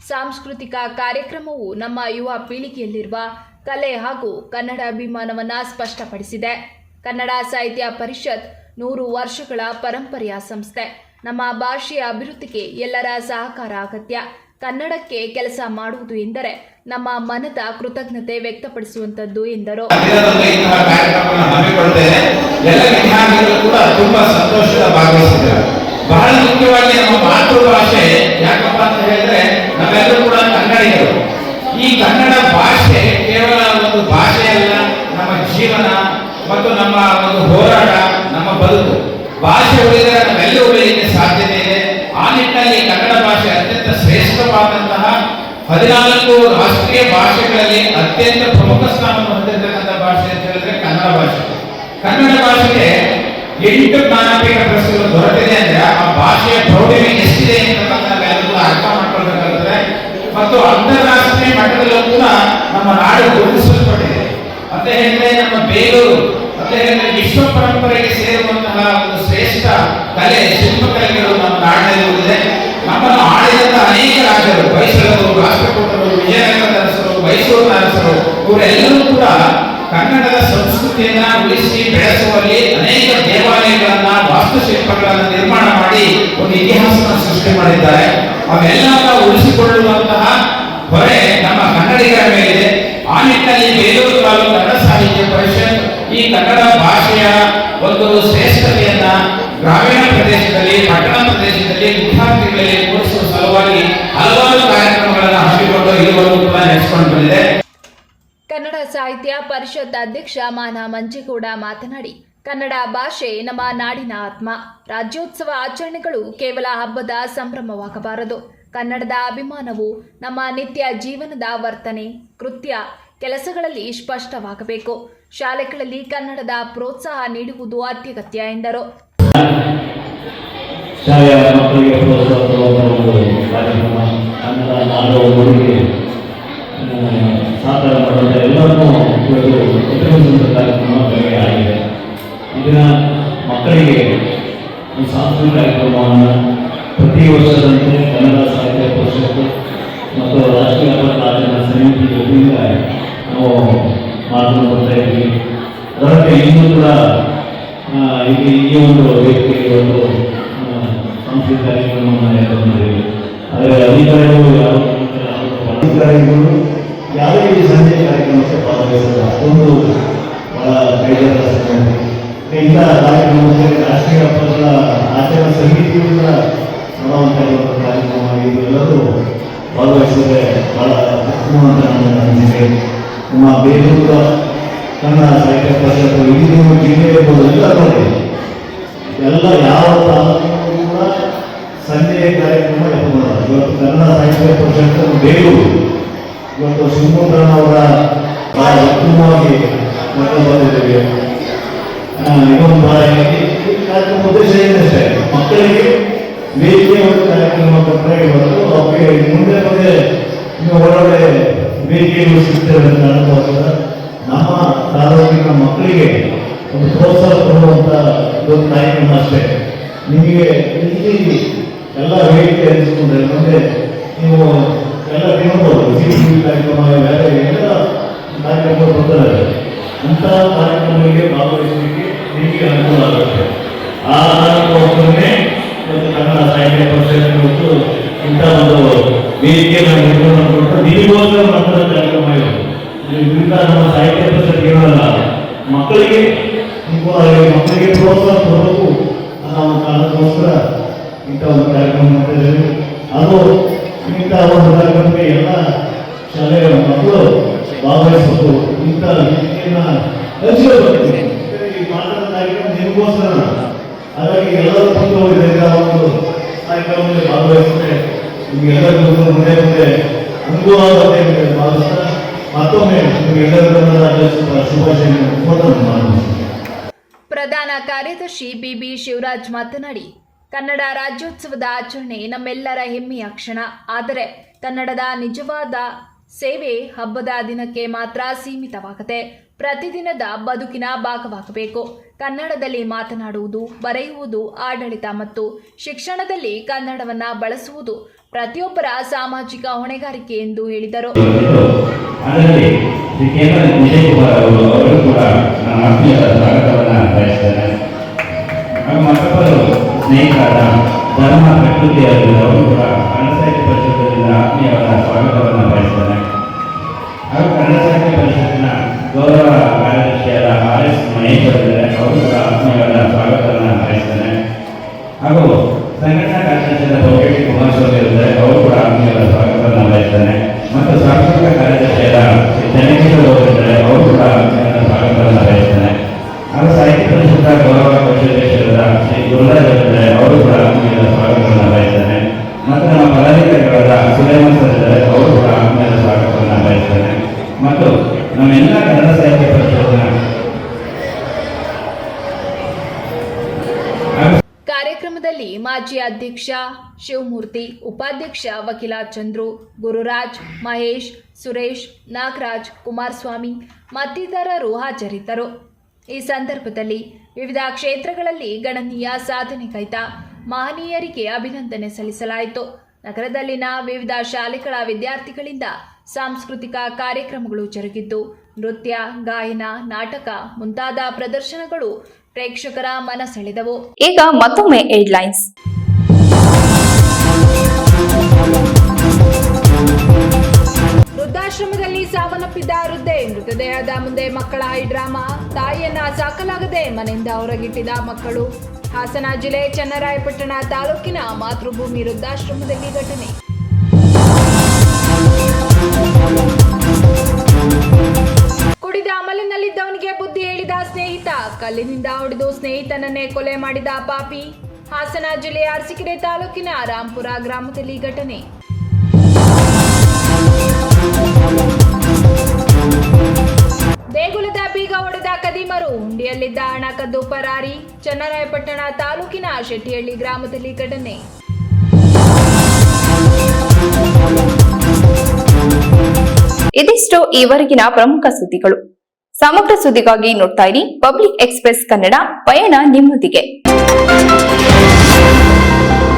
ಸಾಂಸ್ಕೃತಿಕ ಕಾರ್ಯಕ್ರಮವು ನಮ್ಮ ಯುವ ಪೀಳಿಗೆಯಲ್ಲಿರುವ ಕಲೆ ಹಾಗೂ ಕನ್ನಡ ಅಭಿಮಾನವನ್ನು ಸ್ಪಷ್ಟಪಡಿಸಿದೆ. ಕನ್ನಡ ಸಾಹಿತ್ಯ ಪರಿಷತ್ 100 ವರ್ಷಗಳ ಪರಂಪರೆಯ ಸಂಸ್ಥೆ. ನಮ್ಮ ಭಾಷೆಯ ಅಭಿವೃದ್ಧಿಗೆ ಎಲ್ಲರ ಸಹಕಾರ ಅಗತ್ಯ. ಕನ್ನಡಕ್ಕೆ ಕೆಲಸ ಮಾಡುವುದು ಎಂದರೆ ನಮ್ಮ ಮನದ ಕೃತಜ್ಞತೆ ವ್ಯಕ್ತಪಡಿಸುವಂತದ್ದು ಎಂದರು. ತುಂಬಾ ಸಂತೋಷದ ಭಾಗವಹಿಸಿದ್ದಾರೆ. ಬಹಳ ಮುಖ್ಯವಾಗಿ ನಮ್ಮ ಮಾತೃಭಾಷೆ ಯಾಕಪ್ಪ ಅಂತ ಹೇಳಿದ್ರೆ, ನಾವೆಲ್ಲರೂ ಕೂಡ ಕನ್ನಡಿಗರು. ಈ ಕನ್ನಡ ಭಾಷೆ ಕೇವಲ ಒಂದು ಭಾಷೆ ಅಲ್ಲ, ನಮ್ಮ ಜೀವನ ಮತ್ತು ನಮ್ಮ ಒಂದು ಹೋರಾಟ, ನಮ್ಮ ಬದುಕು. ಭಾಷೆ ಉಳಿದರೆ ನಾವೆಲ್ಲರೂ ಉಳಿಯಲಿಕ್ಕೆ ಸಾಧ್ಯತೆ ಇದೆ. ಆ ನಿಟ್ಟಿನಲ್ಲಿ ಕನ್ನಡ ಭಾಷೆ ಅತ್ಯಂತ ಶ್ರೇಷ್ಠವಾದಂತಹ 14 ರಾಷ್ಟ್ರೀಯ ಭಾಷೆಗಳಲ್ಲಿ ಅತ್ಯಂತ ಪ್ರಮುಖ ಸ್ಥಾನವನ್ನು ಹೊಂದಿರತಕ್ಕಂಥ ಭಾಷೆ ಅಂತ ಹೇಳಿದ್ರೆ ಕನ್ನಡ ಭಾಷೆ. ಕನ್ನಡ ಭಾಷೆಗೆ 8 ಜ್ಞಾನಪೀಠ ಪ್ರಶಸ್ತಿಗಳು ದೊರೆತಿದೆ ಅಂದ್ರೆ ಆ ಭಾಷೆಯ ಪ್ರೌಢಿಮೆ ಎಷ್ಟಿದೆ ಅಂತ ನಾವೆಲ್ಲರೂ ಅರ್ಥ ಮಾಡ್ಕೊಳ್ಬೇಕಾಗುತ್ತೆ. ಮತ್ತು ಅಂತಾರಾಷ್ಟ್ರೀಯ ಮಟ್ಟದಲ್ಲೂ ಕೂಡ ನಮ್ಮ ನಾಡು ಗುರುತಿಸಲ್ಪಟ್ಟಿದೆ ಅಂತ ಹೇಳಿದ್ರೆ, ನಮ್ಮ ಬೇಲೂರು ಅಂತ ಹೇಳಿದ್ರೆ ವಿಶ್ವ ಪರಂಪರೆಗೆ ಸೇರುವಂತಹ ಒಂದು ಶ್ರೇಷ್ಠ ಕಲೆ, ಶಿಲ್ಪಕಲೆಗಳು ನಮ್ಮ ನಾಡಿನಲ್ಲಿ ಉಳಿದಿದೆ. ನಮ್ಮನ್ನು ಆಳಿದಂತ ಅನೇಕ ರಾಜರು, ಹೊಯ್ಸಳರು, ರಾಷ್ಟ್ರಕೂಟರು, ವಿಜಯನಗರದ ಅರಸರು, ಮೈಸೂರಿನ ಅರಸರು, ಇವರೆಲ್ಲರೂ ಕೂಡ ಕನ್ನಡದ ಸಂಸ್ಕೃತಿಯನ್ನ ಉಳಿಸಿ ಬೆಳೆಸುವಲ್ಲಿ ಅನೇಕ ದೇವಾಲಯಗಳನ್ನ, ವಾಸ್ತುಶಿಲ್ಪಗಳನ್ನ ನಿರ್ಮಾಣ ಮಾಡಿ ಒಂದು ಇತಿಹಾಸವನ್ನು ಸೃಷ್ಟಿ ಮಾಡಿದ್ದಾರೆ. ಅವೆಲ್ಲವನ್ನ ಉಳಿಸಿಕೊಳ್ಳುವಂತಹ ಹೊರೆ ನಮ್ಮ ಕನ್ನಡಿಗರ ಮೇಲಿದೆ. ಆ ನಿಟ್ಟಿನಲ್ಲಿ ಬೇಲೂರು ತಾಲೂಕು ಕನ್ನಡ ಸಾಹಿತ್ಯ ಪರಿಷತ್ ಈ ಕನ್ನಡ ಭಾಷೆಯ ಒಂದು ಶ್ರೇಷ್ಠತೆಯನ್ನ ಗ್ರಾಮೀಣ ಪ್ರದೇಶದಲ್ಲಿ, ಪಟ್ಟಣ ಪ್ರದೇಶದಲ್ಲಿ ವಿದ್ಯಾರ್ಥಿಗಳಲ್ಲಿ ಮೂಡಿಸುವ ಸಲುವಾಗಿ ಹಲವಾರು ಕಾರ್ಯಕ್ರಮಗಳನ್ನು ಹಮ್ಮಿಕೊಂಡು ಇದುವರೆಗೂ ಕೂಡ ನಡೆಸಿಕೊಂಡು ಬಂದಿದೆ. ಕನ್ನಡ ಸಾಹಿತ್ಯ ಪರಿಷತ್ ಅಧ್ಯಕ್ಷ ಮಾನ ಮಂಜೇಗೌಡ ಮಾತನಾಡಿ, ಕನ್ನಡ ಭಾಷೆ ನಮ್ಮ ನಾಡಿನ ಆತ್ಮ. ರಾಜ್ಯೋತ್ಸವ ಆಚರಣೆಗಳು ಕೇವಲ ಹಬ್ಬದ ಸಂಭ್ರಮವಾಗಬಾರದು. ಕನ್ನಡದ ಅಭಿಮಾನವು ನಮ್ಮ ನಿತ್ಯ ಜೀವನದ ವರ್ತನೆ, ಕೃತ್ಯ, ಕೆಲಸಗಳಲ್ಲಿ ಸ್ಪಷ್ಟವಾಗಬೇಕು. ಶಾಲೆಗಳಲ್ಲಿ ಕನ್ನಡದ ಪ್ರೋತ್ಸಾಹ ನೀಡುವುದು ಅತ್ಯಗತ್ಯ ಎಂದರು. ಶಾಲೆಯ ಮಕ್ಕಳಿಗೆ ಕನ್ನಡ ನಾಡು ನುಡಿಗೆ ಸಾಕಾರ ಮಾಡುವಂಥ ಎಲ್ಲರನ್ನೂ ಇವತ್ತು ಕಾರ್ಯಕ್ರಮ ಆಗಿದೆ. ಇದನ್ನ ಮಕ್ಕಳಿಗೆ ಈ ಸಾಂಸ್ಕೃತಿಕ ಕಾರ್ಯಕ್ರಮವನ್ನು ಪ್ರತಿ ವರ್ಷದಂತೆ ಕನ್ನಡ ಸಾಹಿತ್ಯ ಪರಿಷತ್ತು ಮತ್ತು ರಾಷ್ಟ್ರೀಯ ಹಬ್ಬದ ಆಚರಣಾ ಸಮಿತಿ ವತಿಯಿಂದ ನಾವು ಮಾಡ್ಕೊಂಡು ಬರ್ತಾ ಇದ್ದೀವಿ. ಅದಕ್ಕೆ ಇನ್ನೂ ಕೂಡ ಈ ಒಂದು ವೇದಿಕೆಗೆ ಒಂದು ಸಾಂಸ್ಕೃತಿಕ ಕಾರ್ಯಕ್ರಮವನ್ನು ಮಾಡಿದ್ದೀವಿ. ಆದರೆ ಅಧಿಕಾರಿಗಳು ಯಾವುದೇ ಈ ಸಂಜೆ ಕಾರ್ಯಕ್ರಮಕ್ಕೆ ಭಾಗವಹಿಸಿಲ್ಲ. ಒಂದು ಬಹಳ ಕೈಗಾರ ಇಂಥ ಕಾರ್ಯಕ್ರಮಕ್ಕೆ ರಾಷ್ಟ್ರೀಯ ಹಬ್ಬಗಳ ಆಚರಣಾ ಸಮಿತಿಯು ಕೂಡ ಮಾಡುವಂಥ ಒಂದು ಕಾರ್ಯಕ್ರಮ ಇದೆಲ್ಲರೂ ಭಾಗವಹಿಸಿದರೆ ಬಹಳ ಉತ್ತಮ ಅಂತ ನನ್ನ ಅನಿಸಿಕೆ. ನಮ್ಮ ಬೇಲೂರು ಕನ್ನಡ ಸಾಹಿತ್ಯ ಪರಿಷತ್ತು ಇಡೀ ಜಿಲ್ಲೆ ಇರ್ಬೋದು ಎಲ್ಲ ಯಾವ ತಾಲೂಕಿನೂ ಕೂಡ ಸಂಜೆಯ ಕಾರ್ಯಕ್ರಮ ಇಟ್ಕೊಳ್ಳೋದು. ಇವತ್ತು ಕನ್ನಡ ಸಾಹಿತ್ಯ ಪರಿಷತ್ತು ಬೇಲೂರು ಇವತ್ತು ಶಿವಮೊಗ್ಗನವರ ಬಹಳ ಉತ್ತಮವಾಗಿ ಬಂದಿದ್ದೇವೆ. ಇನ್ನೊಂದು ಕಾರ್ಯಕ್ರಮ ಉದ್ದೇಶ ಏನಷ್ಟೇ ಮಕ್ಕಳಿಗೆ ವೇದಿಕೆ ಒಂದು ಕಾರ್ಯಕ್ರಮ ಕೊಟ್ಟರೆ ಇವತ್ತು ಅವರಿಗೆ ಮುಂದೆ ಇನ್ನು ಒಳಗಡೆ ವೇದಿಕೆಗಳು ಸಿಗ್ತೇವೆ ಅಂತ ಅನ್ನೋದಕ್ಕೋಸ್ಕರ ನಮ್ಮ ತಾಲೂಕಿನ ಮಕ್ಕಳಿಗೆ ಒಂದು ಪ್ರೋತ್ಸಾಹ ಕೊಡುವಂಥ ಒಂದು ಕಾರ್ಯಕ್ರಮ ಅಷ್ಟೇ. ನಿಮಗೆ ಇಲ್ಲಿ ಎಲ್ಲ ವೇದಿಕೆ ಅನಿಸ್ಕೊಂಡ್ರೆ ಮುಂದೆ ನೀವು ಎಲ್ಲ ತಿಳ್ಬೋದು. ಸಿ ಕಾರ್ಯಕ್ರಮ ಬೇರೆ ಎಲ್ಲ ಕಾರ್ಯಕ್ರಮಗಳು ಬರ್ತಾರೆ. ಅಂಥ ಕಾರ್ಯಕ್ರಮಗಳಿಗೆ ಭಾಗವಹಿಸಲಿಕ್ಕೆ ನಿಮಗೆ ಅನುಕೂಲ ಆಗುತ್ತೆ. ಆ ಕಾರಣಕ್ಕೋಸ್ಕರನೇ ಇವತ್ತು ಕನ್ನಡ ಸಾಹಿತ್ಯ ಪರಿಷತ್ ಇವತ್ತು ಇಂಥ ಒಂದು ವೇದಿಕೆಯನ್ನು ನಿರ್ಮಾಣ ಕೊಟ್ಟು ನಿಮಗೋಸ್ಕರ ಮಕ್ಕಳ ಕಾರ್ಯಕ್ರಮ ಇರೋದು. ಇದರಿಂದ ನಮ್ಮ ಸಾಹಿತ್ಯ ಪರಿಷತ್ ಇರೋಲ್ಲ, ಮಕ್ಕಳಿಗೆ ಮಕ್ಕಳಿಗೆ ಪ್ರೋತ್ಸಾಹ ಕೊಡಬೇಕು ಅನ್ನೋ ಒಂದು ಕಾರಣಕ್ಕೋಸ್ಕರ ಇಂಥ ಒಂದು ಕಾರ್ಯಕ್ರಮ ಮಾಡ್ತಿದ್ದೇವೆ. ಅದು ಇಂಥ ಒಂದು ಕಾರ್ಯಕ್ರಮಕ್ಕೆ ಎಲ್ಲ ಶಾಲೆಯ ಮಕ್ಕಳು ಭಾಗವಹಿಸಬೇಕು. ಇಂಥ ರೀತಿಯನ್ನು ಹಂಚ್ಕೋಬೇಕು. ಈ ಮಾತಾಡೋ ಕಾರ್ಯಕ್ರಮ ನಿಮಗೋಸ್ಕರ, ಹಾಗಾಗಿ ಎಲ್ಲರೂ ಬಂದು ಒಂದು ಕಾರ್ಯಕ್ರಮದಲ್ಲಿ ಭಾಗವಹಿಸಿದ್ರೆ ನಿಮಗೆಲ್ಲರಿಗೂ ಮುಂದೆ ಅನುಭವ ಆಗುತ್ತೆ ಭಾವಿಸ್ತಾ ಮತ್ತೊಮ್ಮೆ ನಿಮಗೆಲ್ಲರಿಗೂ ಶುಭಾಶಯ. ಪ್ರಧಾನ ಕಾರ್ಯದರ್ಶಿ ಬಿಬಿ ಶಿವರಾಜ್ ಮಾತನಾಡಿ, ಕನ್ನಡ ರಾಜ್ಯೋತ್ಸವದ ಆಚರಣೆ ನಮ್ಮೆಲ್ಲರ ಹೆಮ್ಮೆಯ ಕ್ಷಣ. ಆದರೆ ಕನ್ನಡದ ನಿಜವಾದ ಸೇವೆ ಹಬ್ಬದ ದಿನಕ್ಕೆ ಮಾತ್ರ ಸೀಮಿತವಾಗದೆ ಪ್ರತಿದಿನದ ಬದುಕಿನ ಭಾಗವಾಗಬೇಕು. ಕನ್ನಡದಲ್ಲಿ ಮಾತನಾಡುವುದು, ಬರೆಯುವುದು, ಆಡಳಿತ ಮತ್ತು ಶಿಕ್ಷಣದಲ್ಲಿ ಕನ್ನಡವನ್ನು ಬಳಸುವುದು ಪ್ರತಿಯೊಬ್ಬರ ಸಾಮಾಜಿಕ ಹೊಣೆಗಾರಿಕೆ ಎಂದು ಹೇಳಿದರು. ಸ್ನೇಹಿತರಾದ ಧರ್ಮ ಪ್ರಕೃತಿ ಅವರು ಕೂಡ ಕನ್ನಡ ಸಾಹಿತ್ಯ ಪರಿಷತ್ತಿನಿಂದ ಆತ್ಮೀಯವಾದ ಸ್ವಾಗತವನ್ನು ಬಯಸ್ತಾನೆ. ಹಾಗೂ ಕನ್ನಡ ಸಾಹಿತ್ಯ ಪರಿಷತ್ತಿನ ಗೌರವ ಕಾರ್ಯದರ್ಶಿಯಾದ RS ಮಹೇಶ್ ಅವರಿದ್ದಾರೆ, ಅವರು ಕೂಡ ಆತ್ಮೀಯವಾದ ಸ್ವಾಗತವನ್ನು ಬಯಸ್ತಾನೆ. ಹಾಗೂ ಸಂಘಟನಾ ಕಾರ್ಯದರ್ಶಿಯಾದ ಬಹುಕೇಟಿ ಕುಮಾರಸ್ವಾಮಿ ಅವರಿದ್ದಾರೆ, ಅವರು ಕೂಡ ಆತ್ಮೀಯವಾದ ಸ್ವಾಗತವನ್ನು ಬಯಸ್ತಾನೆ. ಮತ್ತು ಸಾಂಸ್ಕೃತಿಕ ಕಾರ್ಯದರ್ಶಿಯಾದ ಚನ್ನಕೇಶ್ವರ ಅವರಿದ್ದಾರೆ, ಅವರು ಕೂಡ ಆತ್ಮೀಯವಾದ ಸ್ವಾಗತವನ್ನು ಬಯಸ್ತಾನೆ. ಹಾಗೂ ಸಾಹಿತ್ಯ ಪರಿಷತ್ತ ಗೌರವ ಕೌಶಲೇಶ್ವರದ ಶ್ರೀ ಗುರುರಾಜ್ ಅವರಿದ್ದಾರೆ, ಅವರು ಕೂಡ ಆತ್ಮೀಯದ ಸ್ವಾಗತವನ್ನು ಬಯಸ್ತಾನೆ. ಮತ್ತು ನಮ್ಮ ಪದಾಧಿಕಾರಿಗಳಾದ ಸುಲೇಮನ್ ಸರ್ ಇದ್ದಾರೆ, ಅವರು ಕೂಡ ಆತ್ಮೀಯದ ಸ್ವಾಗತವನ್ನು ಬಯಸ್ತಾನೆ. ಮತ್ತು ನಮ್ಮೆಲ್ಲ ಕನ್ನಡ ಸಾಹಿತ್ಯ ಪರಿಷತ್ತಿನ ಕಾರ್ಯಕ್ರಮದಲ್ಲಿ ಮಾಜಿ ಅಧ್ಯಕ್ಷ ಶಿವಮೂರ್ತಿ, ಉಪಾಧ್ಯಕ್ಷ ವಕೀಲ ಚಂದ್ರು, ಗುರುರಾಜ್, ಮಹೇಶ್, ಸುರೇಶ್, ನಾಗರಾಜ್, ಕುಮಾರಸ್ವಾಮಿ ಮತ್ತಿತರರು ಹಾಜರಿದ್ದರು. ಈ ಸಂದರ್ಭದಲ್ಲಿ ವಿವಿಧ ಕ್ಷೇತ್ರಗಳಲ್ಲಿ ಗಣನೀಯ ಸಾಧನೆಗೈದ ಮಹನೀಯರಿಗೆ ಅಭಿನಂದನೆ ಸಲ್ಲಿಸಲಾಯಿತು. ನಗರದಲ್ಲಿನ ವಿವಿಧ ಶಾಲೆಗಳ ವಿದ್ಯಾರ್ಥಿಗಳಿಂದ ಸಾಂಸ್ಕೃತಿಕ ಕಾರ್ಯಕ್ರಮಗಳು ಜರುಗಿದ್ದು, ನೃತ್ಯ, ಗಾಯನ, ನಾಟಕ ಮುಂತಾದ ಪ್ರದರ್ಶನಗಳು ಪ್ರೇಕ್ಷಕರ ಮನ ಸೆಳೆದವು. ಈಗ ಮತ್ತೊಮ್ಮೆ ಹೆಡ್ಲೈನ್ಸ್. ವೃದ್ಧಾಶ್ರಮದಲ್ಲಿ ಸಾವನ್ನಪ್ಪಿದ್ದ ವೃದ್ಧೆ, ಮೃತದೇಹದ ಮುಂದೆ ಮಕ್ಕಳ ಹೈಡ್ರಾಮಾ, ತಾಯಿಯನ್ನ ಸಾಕಲಾಗದೆ ಮನೆಯಿಂದ ಹೊರಗಿಟ್ಟಿದ ಮಕ್ಕಳು. ಹಾಸನ ಜಿಲ್ಲೆ ಚನ್ನರಾಯಪಟ್ಟಣ ತಾಲೂಕಿನ ಮಾತೃಭೂಮಿ ವೃದ್ಧಾಶ್ರಮದಲ್ಲಿ ಘಟನೆ. ಕುಡಿದ ಅಮಲಿನಲ್ಲಿದ್ದವನಿಗೆ ಬುದ್ಧಿ ಹೇಳಿದ ಸ್ನೇಹಿತ, ಕಲ್ಲಿನಿಂದ ಹೊಡೆದು ಸ್ನೇಹಿತನನ್ನೇ ಕೊಲೆ ಮಾಡಿದ ಪಾಪಿ. ಹಾಸನ ಜಿಲ್ಲೆಯ ಅರಸೀಕೆರೆ ತಾಲೂಕಿನ ರಾಂಪುರ ಗ್ರಾಮದಲ್ಲಿ ಘಟನೆ. ದೇಗುಲದ ಬೀಗ ಹೊಡೆದ ಕದೀಮರು, ಹುಂಡಿಯಲ್ಲಿದ್ದ ಹಣ ಕದ್ದು ಪರಾರಿ. ಚನ್ನರಾಯಪಟ್ಟಣ ತಾಲೂಕಿನ ಶೆಟ್ಟಿಹಳ್ಳಿ ಗ್ರಾಮದಲ್ಲಿ ಘಟನೆ. ಇದಿಷ್ಟು ಈವರೆಗಿನ ಪ್ರಮುಖ ಸುದ್ದಿಗಳು. ಸಮಗ್ರ ಸುದ್ದಿಗಾಗಿ ನೋಡ್ತಾ ಇರಿ ಪಬ್ಲಿಕ್ ಎಕ್ಸ್‌ಪ್ರೆಸ್ ಕನ್ನಡ, ಪಯಣ ನಿಮ್ಮೊಂದಿಗೆ. ಧನ್ಯವಾದಗಳು.